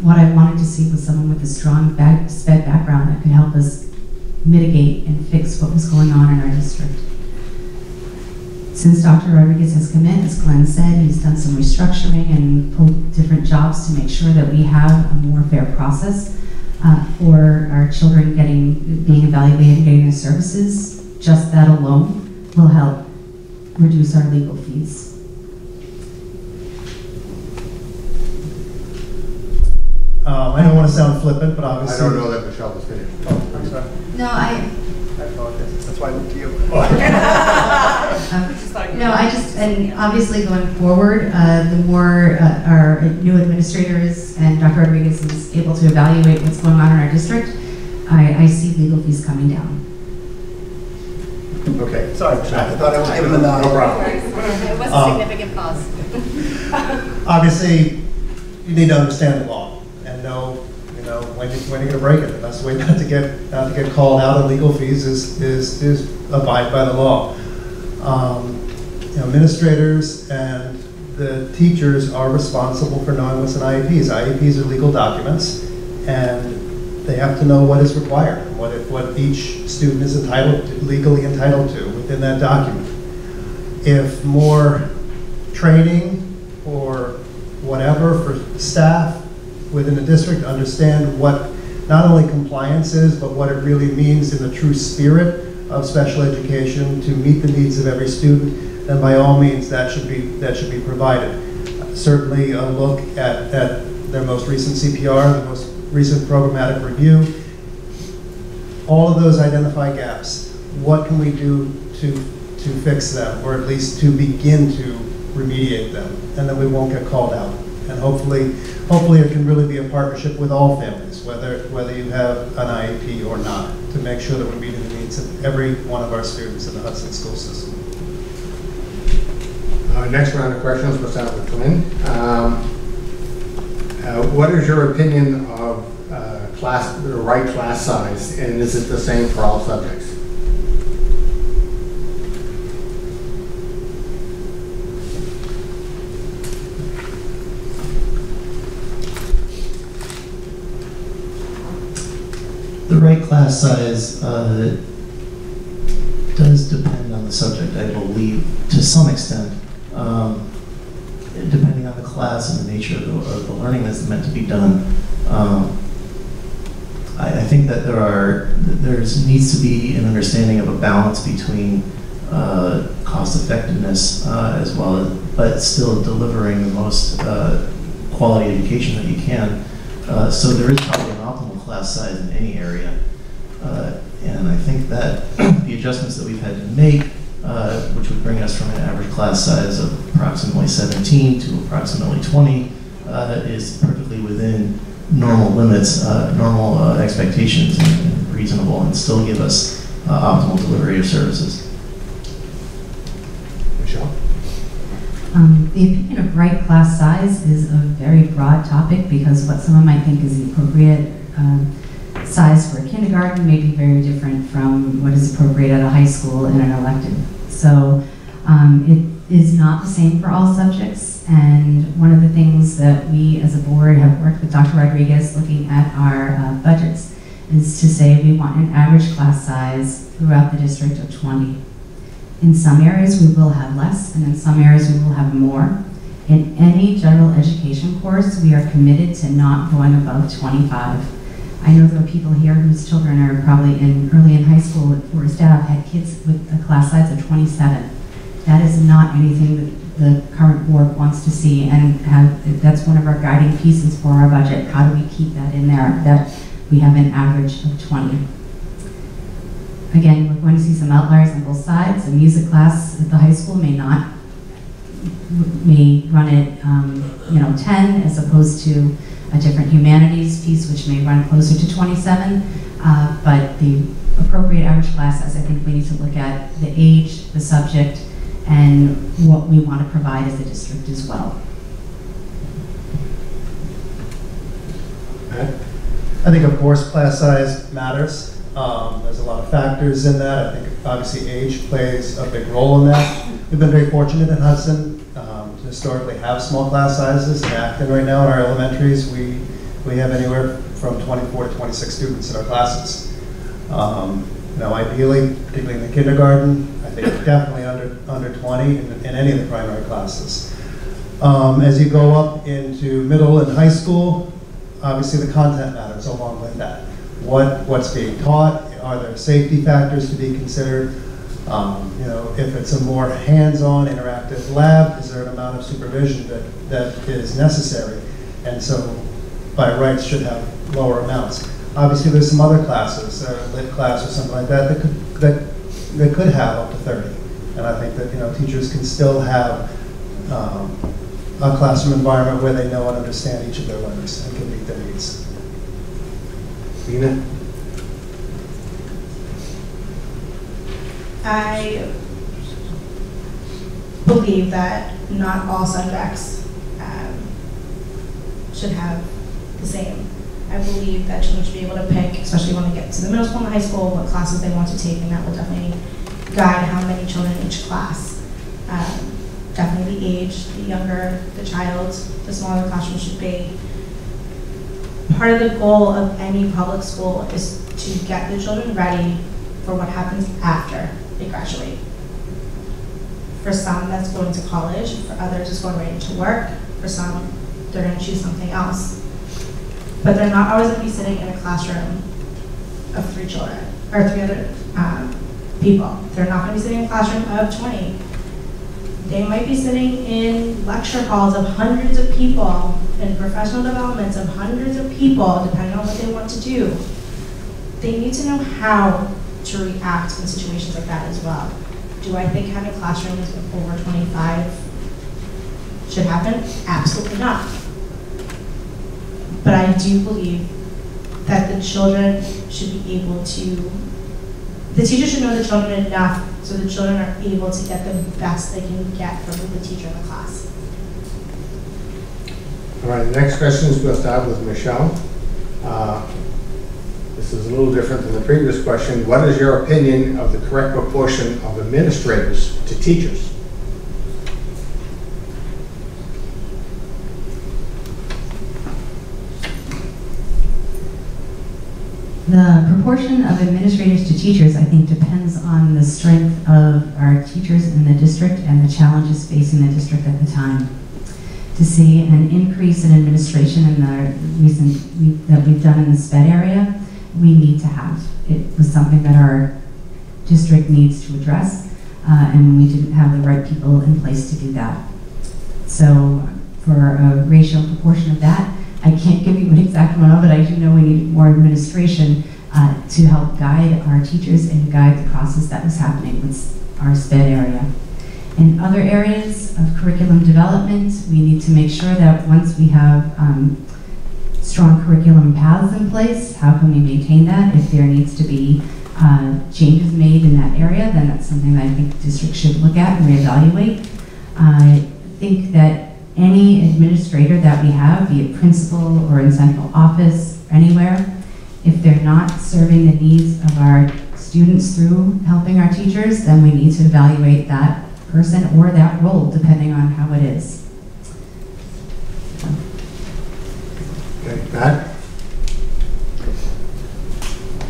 What I wanted to see was someone with a strong SPED background that could help us mitigate and fix what was going on in our district. Since Dr. Rodriguez has come in, as Glenn said, he's done some restructuring and pulled different jobs to make sure that we have a more fair process for our children being evaluated and getting their services. Just that alone will help reduce our legal fees. I don't want to sound flippant, but obviously... I don't know that Michelle was finished. Oh, I'm sorry. No, I apologize. That's why I looked to you. and obviously going forward, the more our new administrators and Dr. Rodriguez is able to evaluate what's going on in our district, I see legal fees coming down. Okay. Sorry, Michelle. I thought I was giving the nod. No problem. It was a significant pause. Obviously, you need to understand the law and know, when you're going to break it. The best way not to get called out on legal fees is abide by the law. Administrators and the teachers are responsible for knowing what's in IEPs. IEPs are legal documents, and they have to know what is required, what each student is legally entitled to within that document. If more training or whatever for staff within the district understand what not only compliance is, but what it really means in the true spirit of special education to meet the needs of every student, then by all means that should be provided. Certainly a look at their most recent CPR, the most recent programmatic review. All of those identify gaps. What can we do to fix them, or at least to begin to remediate them, and then we won't get called out. And hopefully it can really be a partnership with all families, whether you have an IEP or not, to make sure that we're meeting the needs of every one of our students in the Hudson school system. Next round of questions, we'll start with Twin. What is your opinion of the right class size, and is it the same for all subjects? The right class size does depend on the subject, I believe, to some extent, depending on the class and the nature of the learning that's meant to be done. I think that there needs to be an understanding of a balance between cost effectiveness as well as, but still delivering the most quality education that you can. So there is probably an optimal class size in any area. And I think that the adjustments that we've had to make, which would bring us from an average class size of approximately 17 to approximately 20, is perfectly within normal limits, normal expectations, and reasonable, and still give us optimal delivery of services. Michelle? The opinion of right class size is a very broad topic because what someone might think is the appropriate size for a kindergarten may be very different from what is appropriate at a high school in an elective. So it is not the same for all subjects, and one of the things that we as a board have worked with Dr. Rodriguez looking at our budgets is to say we want an average class size throughout the district of 20. In some areas we will have less, and in some areas we will have more. In any general education course, we are committed to not going above 25. I know there are people here whose children are probably early in high school or staff had kids with a class size of 27. That is not anything that the current board wants to see, and that's one of our guiding pieces for our budget. How do we keep that in there, that we have an average of 20? Again, we're going to see some outliers on both sides. A music class at the high school may run it 10 as opposed to a different humanities piece which may run closer to 27, but the appropriate average class size, I think we need to look at the age, the subject, and what we want to provide as a district as well. I think, of course, class size matters. There's a lot of factors in that. I think, obviously, age plays a big role in that. We've been very fortunate in Hudson to historically have small class sizes. In Acton right now, in our elementaries, we have anywhere from 24 to 26 students in our classes. Ideally, particularly in the kindergarten, I think definitely under 20 in any of the primary classes. As you go up into middle and high school, obviously the content matters along with that. What's being taught? Are there safety factors to be considered? If it's a more hands-on interactive lab, is there an amount of supervision that is necessary? And so by rights should have lower amounts. Obviously there's some other classes, lit class or something like that, that could have up to 30. And I think that teachers can still have a classroom environment where they know and understand each of their learners and can meet their needs. Lena? I believe that not all subjects should have the same. I believe that children should be able to pick, especially when they get to the middle school and high school, what classes they want to take, and that will definitely guide how many children in each class. Definitely the age, the younger the child, the smaller the classroom should be. Part of the goal of any public school is to get the children ready for what happens after they graduate. For some, that's going to college. For others, it's going right into work. For some, they're going to choose something else. But they're not always going to be sitting in a classroom of 3 children, or 3 other people. They're not going to be sitting in a classroom of 20. They might be sitting in lecture halls of hundreds of people, in professional developments of hundreds of people, depending on what they want to do. They need to know how to react in situations like that as well. Do I think having classrooms of over 25 should happen? Absolutely not. But I do believe that the children should be able to, the teacher should know the children enough so the children are able to get the best they can get from the teacher in the class. All right, the next questions we'll start with Michelle. This is a little different than the previous question. What is your opinion of the correct proportion of administrators to teachers? The proportion of administrators to teachers, I think, depends on the strength of our teachers in the district and the challenges facing the district at the time. To see an increase in administration in the recent that we've done in the SPED area, we need to have. It was something that our district needs to address, and we didn't have the right people in place to do that. So for a ratio proportion of that, I can't give you an exact one, but I do know we need more administration to help guide our teachers and guide the process that was happening with our SPED area. In other areas of curriculum development, we need to make sure that once we have strong curriculum paths in place, how can we maintain that? If there needs to be changes made in that area, then that's something that I think districts should look at and reevaluate. I think that any administrator that we have, be it principal or in central office, or anywhere, if they're not serving the needs of our students through helping our teachers, then we need to evaluate that person or that role, depending on how it is. Okay, Matt?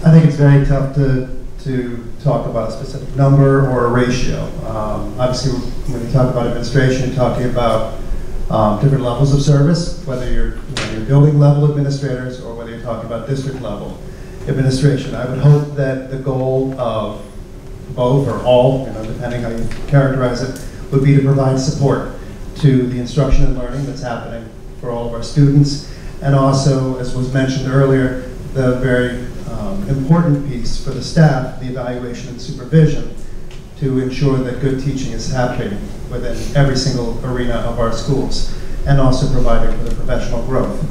I think it's very tough to talk about a specific number or a ratio. Obviously, when you talk about administration, you're talking about different levels of service, whether you're building level administrators or whether you're talking about district level administration. I would hope that the goal of both or all, depending how you characterize it, would be to provide support to the instruction and learning that's happening for all of our students, and also, as was mentioned earlier, the very important piece for the staff, the evaluation and supervision, to ensure that good teaching is happening within every single arena of our schools, and also providing for the professional growth.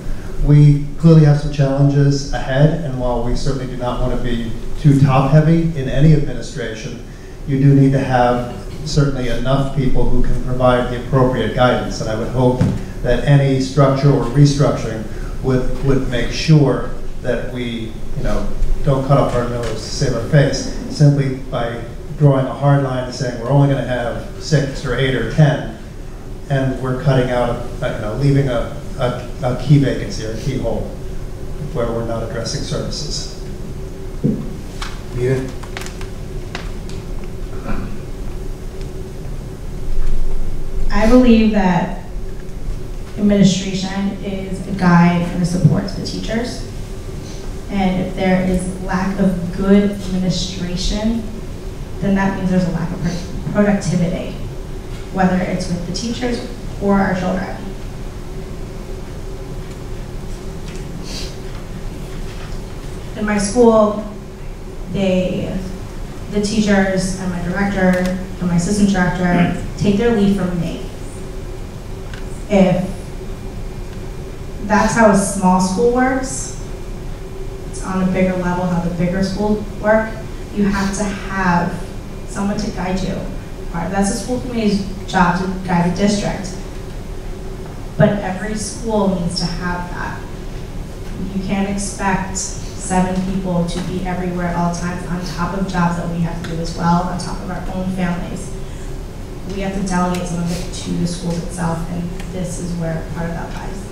We clearly have some challenges ahead, and while we certainly do not want to be too top-heavy in any administration, you do need to have certainly enough people who can provide the appropriate guidance, and I would hope that any structure or restructuring would make sure that we don't cut off our nose to save our face simply by drawing a hard line and saying we're only going to have 6 or 8 or 10, and we're cutting out, leaving a key vacancy or a key hole where we're not addressing services. Yeah. I believe that administration is a guide and a support to the teachers. And if there is lack of good administration, then that means there's a lack of productivity, whether it's with the teachers or our children. In my school, the teachers and my director and my assistant director take their lead from me. If that's how a small school works, it's on a bigger level how the bigger schools work, you have to have someone to guide you. That's the school committee's job to guide the district. But every school needs to have that. You can't expect 7 people to be everywhere at all times on top of jobs that we have to do as well, on top of our own families. We have to delegate some of it to the schools itself, and this is where part of that lies.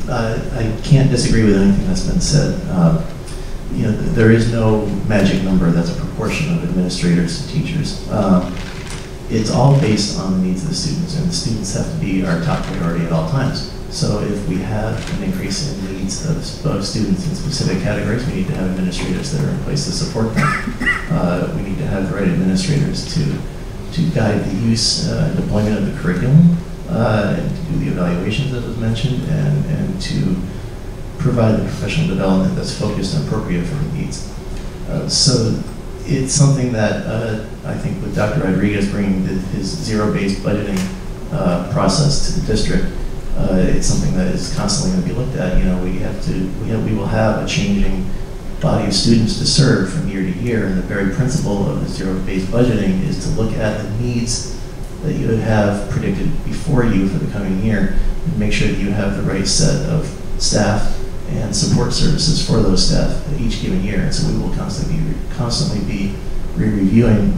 I can't disagree with anything that's been said. There is no magic number that's a proportion of administrators to teachers. It's all based on the needs of the students, and the students have to be our top priority at all times. So if we have an increase in needs of students in specific categories, we need to have administrators that are in place to support them. We need to have the right administrators to guide the use and deployment of the curriculum, and to do the evaluations that was mentioned, and to provide the professional development that's focused and appropriate for the needs. So it's something that I think with Dr. Rodriguez bringing his zero-based budgeting process to the district, it's something that is constantly going to be looked at. We will have a changing body of students to serve from year to year. And the very principle of the zero-based budgeting is to look at the needs that you have predicted before you for the coming year and make sure that you have the right set of staff and support services for those staff each given year. And so we will constantly be re-reviewing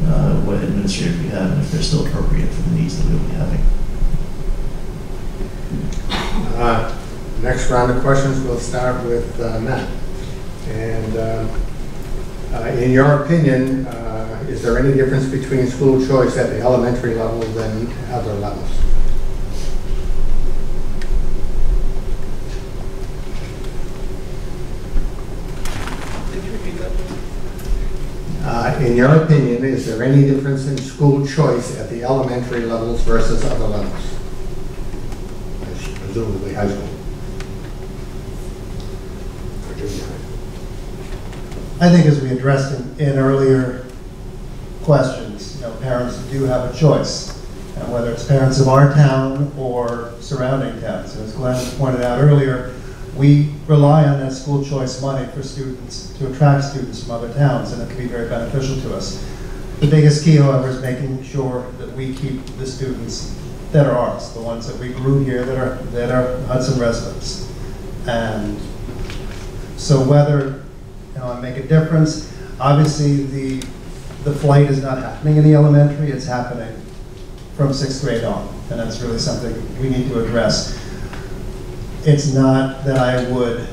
what administrators we have and if they're still appropriate for the needs that we will be having. Next round of questions, we'll start with Matt. And in your opinion, is there any difference between school choice at the elementary level than other levels? Did you repeat that? In your opinion, is there any difference in school choice at the elementary levels versus other levels? Presumably high school. Or junior high. I think as we addressed in earlier questions, parents do have a choice, and whether it's parents of our town or surrounding towns. As Glenn pointed out earlier, we rely on that school choice money for students, to attract students from other towns, and it can be very beneficial to us. The biggest key, however, is making sure that we keep the students that are ours, the ones that we grew here, that are Hudson residents. And so whether I make a difference, obviously the flight is not happening in the elementary, it's happening from 6th grade on, and that's really something we need to address. It's not that I would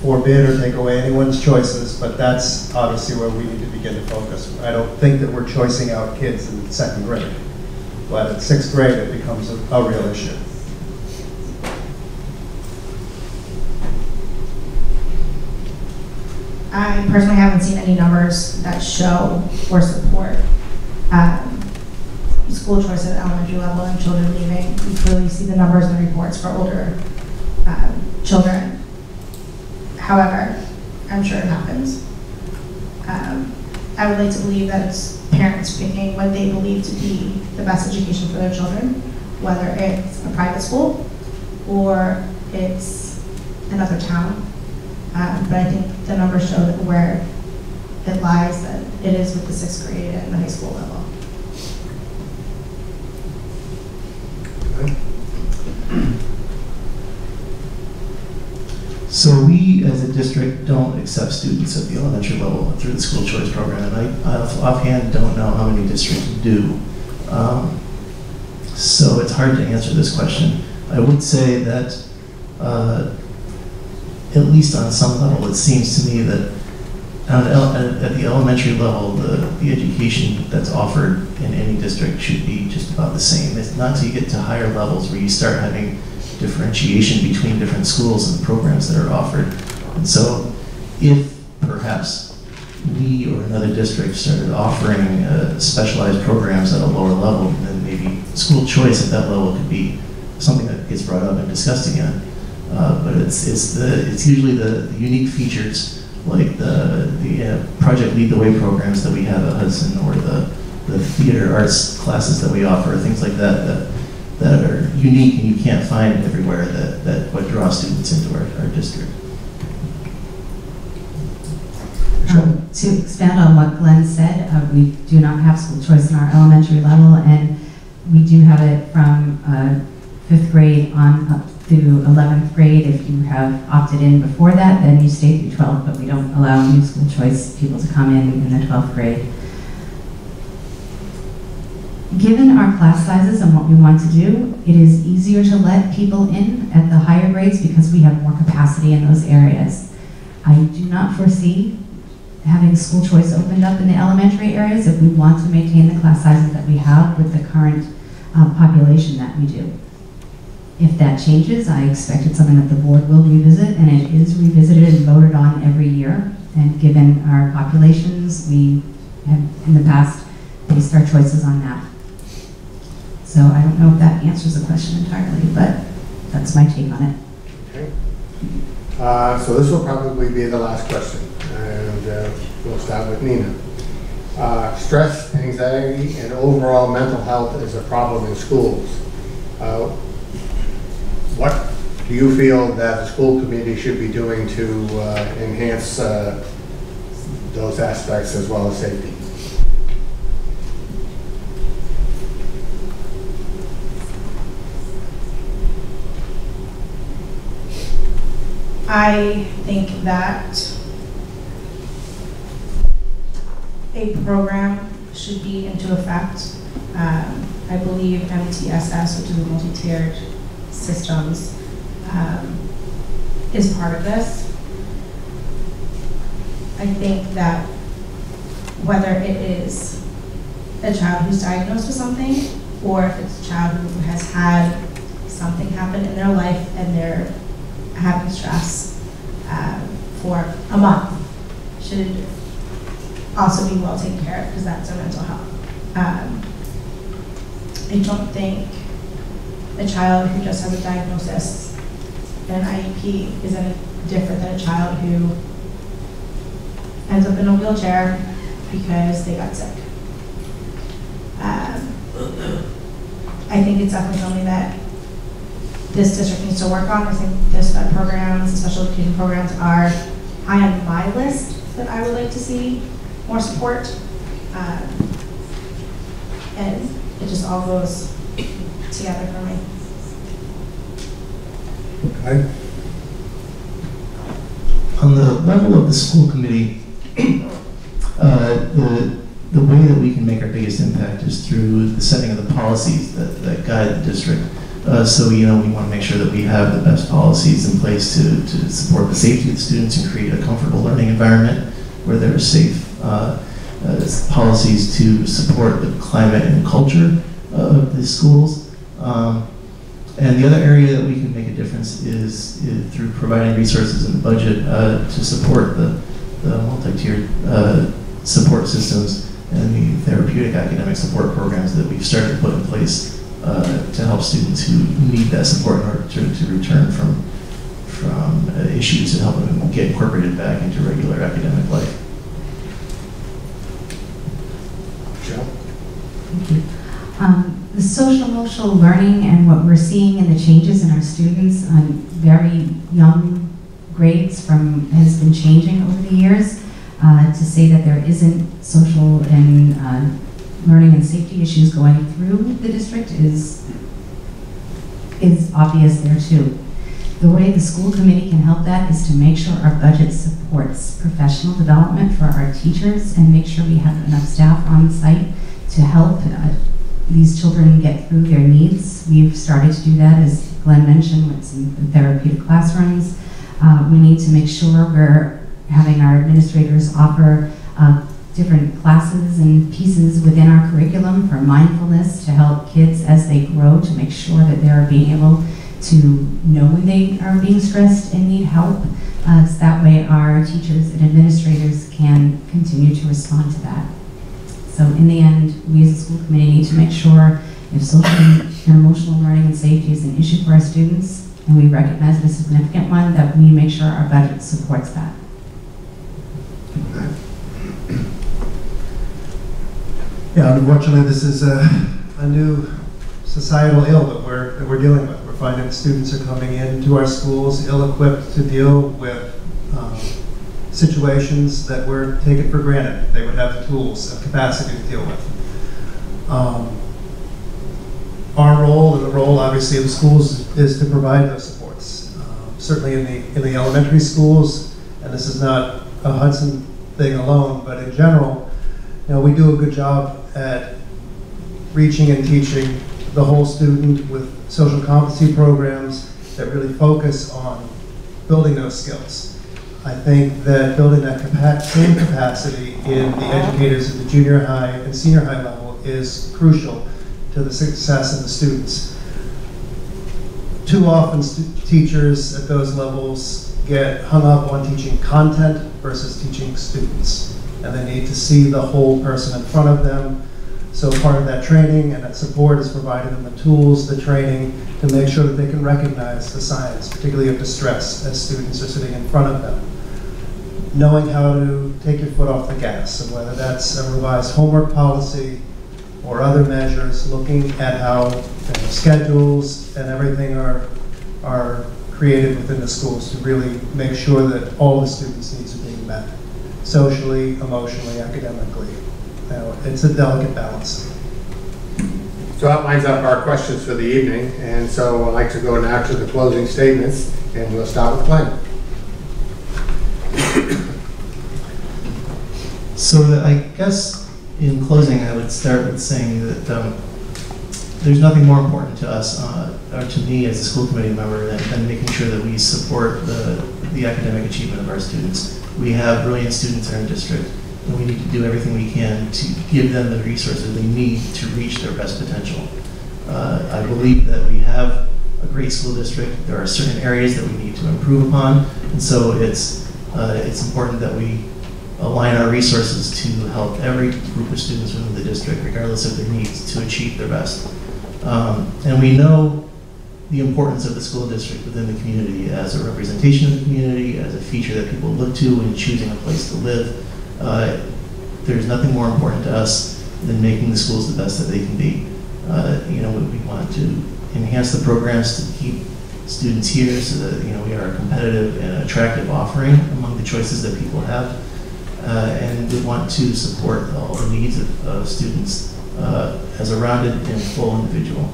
forbid or take away anyone's choices, but that's obviously where we need to begin to focus. I don't think that we're choicing out kids in 2nd grade, but at 6th grade it becomes a real issue. I personally haven't seen any numbers that show or support school choice at the elementary level and children leaving. We clearly see the numbers in the reports for older children. However, I'm sure it happens. I would like to believe that it's parents picking what they believe to be the best education for their children, whether it's a private school or it's another town. But I think the numbers show that where it lies, that it is with the 6th grade and the high school level. So we, as a district, don't accept students at the elementary level through the school choice program, and I offhand don't know how many districts do. So it's hard to answer this question. I would say that at least on some level, it seems to me that at the elementary level, the education that's offered in any district should be just about the same. It's not until you get to higher levels where you start having differentiation between different schools and programs that are offered. And so if perhaps we or another district started offering specialized programs at a lower level, then maybe school choice at that level could be something that gets brought up and discussed again. But it's usually the unique features like the Project Lead the Way programs that we have at Hudson, or the theater arts classes that we offer, things like that are unique and you can't find everywhere, that what draws students into our district. To expand on what Glenn said, we do not have school choice in our elementary level, and we do have it from 5th grade on up through 11th grade. If you have opted in before that, then you stay through 12th, but we don't allow new school choice people to come in the 12th grade. Given our class sizes and what we want to do, it is easier to let people in at the higher grades because we have more capacity in those areas. I do not foresee having school choice opened up in the elementary areas if we want to maintain the class sizes that we have with the current population that we do. If that changes, I expect it's something that the board will revisit, and it is revisited and voted on every year. And given our populations, we have in the past based our choices on that. So I don't know if that answers the question entirely, but that's my take on it. Okay. So this will probably be the last question, and we'll start with Nina. Stress, anxiety, and overall mental health is a problem in schools. What do you feel that the school committee should be doing to enhance those aspects as well as safety. I think that a program should be into effect. I believe MTSS, which is a multi-tiered systems, is part of this. I think that whether it is a child who's diagnosed with something, or if it's a child who has had something happen in their life and they're having stress for a month, should also be well taken care of, because that's their mental health. I don't think a child who just has a diagnosis and an IEP is any different than a child who ends up in a wheelchair because they got sick. I think it's definitely something that this district needs to work on. I think the SPED programs, the special education programs, are high on my list that I would like to see more support. And it just all goes together for me. Okay. On the level of the school committee, the way that we can make our biggest impact is through the setting of the policies that guide the district. So, we want to make sure that we have the best policies in place to support the safety of the students and create a comfortable learning environment where there are safe policies to support the climate and culture of the schools. And the other area that we can make a difference is through providing resources in the budget to support the multi-tiered support systems and the therapeutic academic support programs that we've started to put in place to help students who need that support in order to return from issues and help them get incorporated back into regular academic life. Joe? Thank you. The social-emotional learning and what we're seeing in the changes in our students on very young grades has been changing over the years. To say that there isn't social and learning and safety issues going through the district is obvious there too. The way the school committee can help that is to make sure our budget supports professional development for our teachers and make sure we have enough staff on site to help these children get through their needs. We've started to do that, as Glenn mentioned, with some therapeutic classrooms. We need to make sure we're having our administrators offer different classes and pieces within our curriculum for mindfulness to help kids as they grow, to make sure that they're being able to know when they are being stressed and need help. So that way our teachers and administrators can continue to respond to that. So in the end, we as a school committee need to make sure if social and emotional learning and safety is an issue for our students, and we recognize it as a significant one, that we make sure our budget supports that. Yeah, unfortunately, this is a new societal ill that we're dealing with. We're finding that students are coming into our schools ill-equipped to deal with situations that were taken for granted. They would have the tools and capacity to deal with. Our role, and the role obviously of the schools, is to provide those supports. Certainly in the elementary schools, and this is not a Hudson thing alone, but in general, we do a good job at reaching and teaching the whole student with social competency programs that really focus on building those skills. I think that building that same capacity in the educators at the junior high and senior high level is crucial to the success of the students. Too often teachers at those levels get hung up on teaching content versus teaching students, and they need to see the whole person in front of them. So part of that training and that support is providing them the tools, the training, to make sure that they can recognize the signs, particularly of distress, as students are sitting in front of them. Knowing how to take your foot off the gas, and whether that's a revised homework policy or other measures, looking at how schedules and everything are created within the schools to really make sure that all the students' needs are being met. socially, emotionally, academically. It's a delicate balance. So that lines up our questions for the evening, and so I'd like to go now to the closing statements, and we'll start with Glenn. So I guess in closing, I would start with saying that there's nothing more important to us, or to me as a school committee member, than making sure that we support the academic achievement of our students. We have brilliant students in our district, and we need to do everything we can to give them the resources they need to reach their best potential. I believe that we have a great school district. There are certain areas that we need to improve upon, and so it's important that we align our resources to help every group of students within the district, regardless of their needs, to achieve their best. And we know the importance of the school district within the community as a representation of the community, as a feature that people look to when choosing a place to live. There's nothing more important to us than making the schools the best that they can be. We want to enhance the programs to keep students here so that we are a competitive and attractive offering among the choices that people have. And we want to support all the needs of students as a rounded and full individual.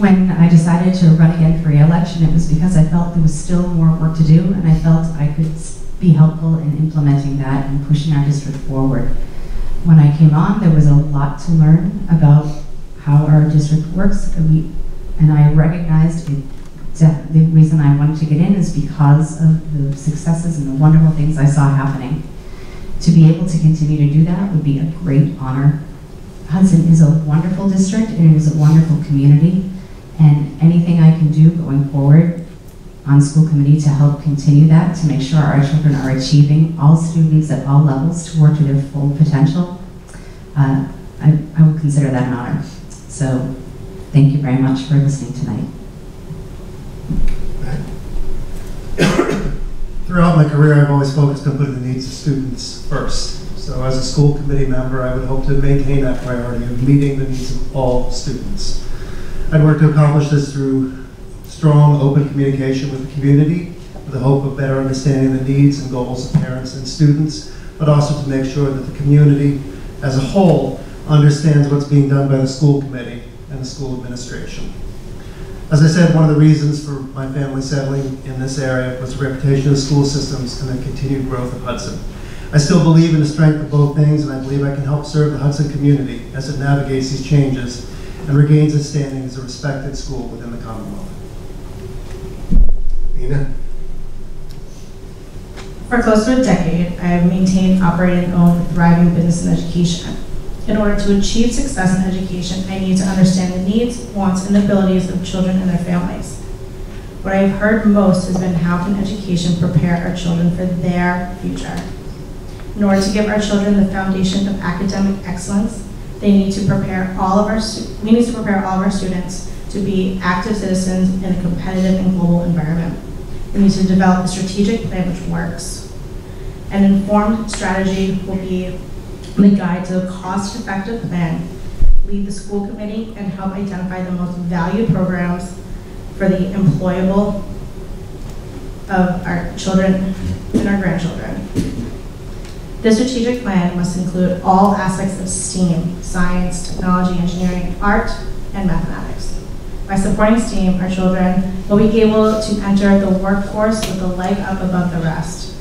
When I decided to run again for re-election, it was because I felt there was still more work to do, and I felt I could be helpful in implementing that and pushing our district forward. When I came on, there was a lot to learn about how our district works, and I recognized the reason I wanted to get in is because of the successes and the wonderful things I saw happening. To be able to continue to do that would be a great honor. Hudson is a wonderful district, and it is a wonderful community, and anything I can do going forward on school committee to help continue that, to make sure our children are achieving, all students at all levels, to work to their full potential, I would consider that an honor. So thank you very much for listening tonight. Throughout my career, I've always focused on putting the needs of students first. So as a school committee member, I would hope to maintain that priority of meeting the needs of all students. I'd work to accomplish this through strong, open communication with the community, with the hope of better understanding the needs and goals of parents and students, but also to make sure that the community as a whole understands what's being done by the school committee and the school administration. As I said, one of the reasons for my family settling in this area was the reputation of school systems and the continued growth of Hudson. I still believe in the strength of both things, and I believe I can help serve the Hudson community as it navigates these changes and regains its standing as a respected school within the Commonwealth. Nina? For close to a decade, I have maintained, operated, and owned a thriving business in education. In order to achieve success in education, I need to understand the needs, wants, and abilities of children and their families. What I've heard most has been how can education prepare our children for their future. In order to give our children the foundation of academic excellence, we need to prepare all of our students to be active citizens in a competitive and global environment. We need to develop a strategic plan which works. An informed strategy will be the guide to a cost-effective plan, lead the school committee, and help identify the most valued programs for the employable of our children and our grandchildren. This strategic plan must include all aspects of STEAM, science, technology, engineering, art, and mathematics. By supporting STEAM, our children will be able to enter the workforce with a leg up above the rest.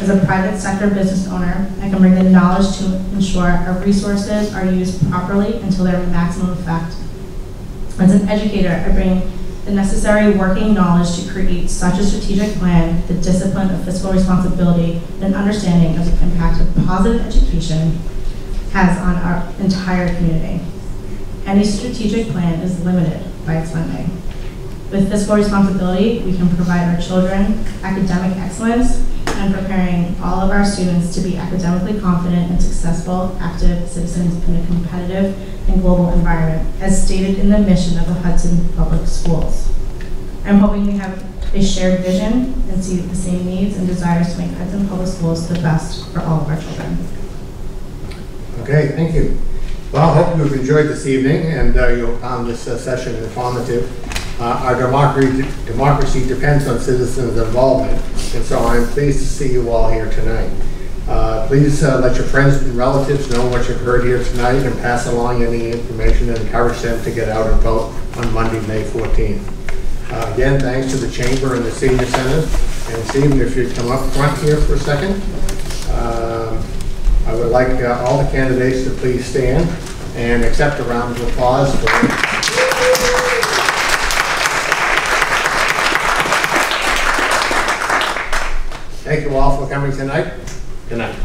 As a private sector business owner, I can bring the knowledge to ensure our resources are used properly until their maximum effect. As an educator, I bring the necessary working knowledge to create such a strategic plan, the discipline of fiscal responsibility, and an understanding of the impact of positive education has on our entire community. Any strategic plan is limited by its funding. With fiscal responsibility, we can provide our children academic excellence and preparing all of our students to be academically confident and successful, active citizens in a competitive and global environment, as stated in the mission of the Hudson Public Schools. I'm hoping we have a shared vision and see the same needs and desires to make Hudson Public Schools the best for all of our children. Okay, thank you. Well, I hope you've enjoyed this evening and you'll found this session informative. Our democracy depends on citizens' involvement, and so I'm pleased to see you all here tonight. Please let your friends and relatives know what you've heard here tonight and pass along any information and encourage them to get out and vote on Monday, May 14th. Again, thanks to the Chamber and the Senior Center. And Stephen, if you'd come up front here for a second. I would like all the candidates to please stand and accept a round of applause for them. Thank you all for coming tonight. Good night.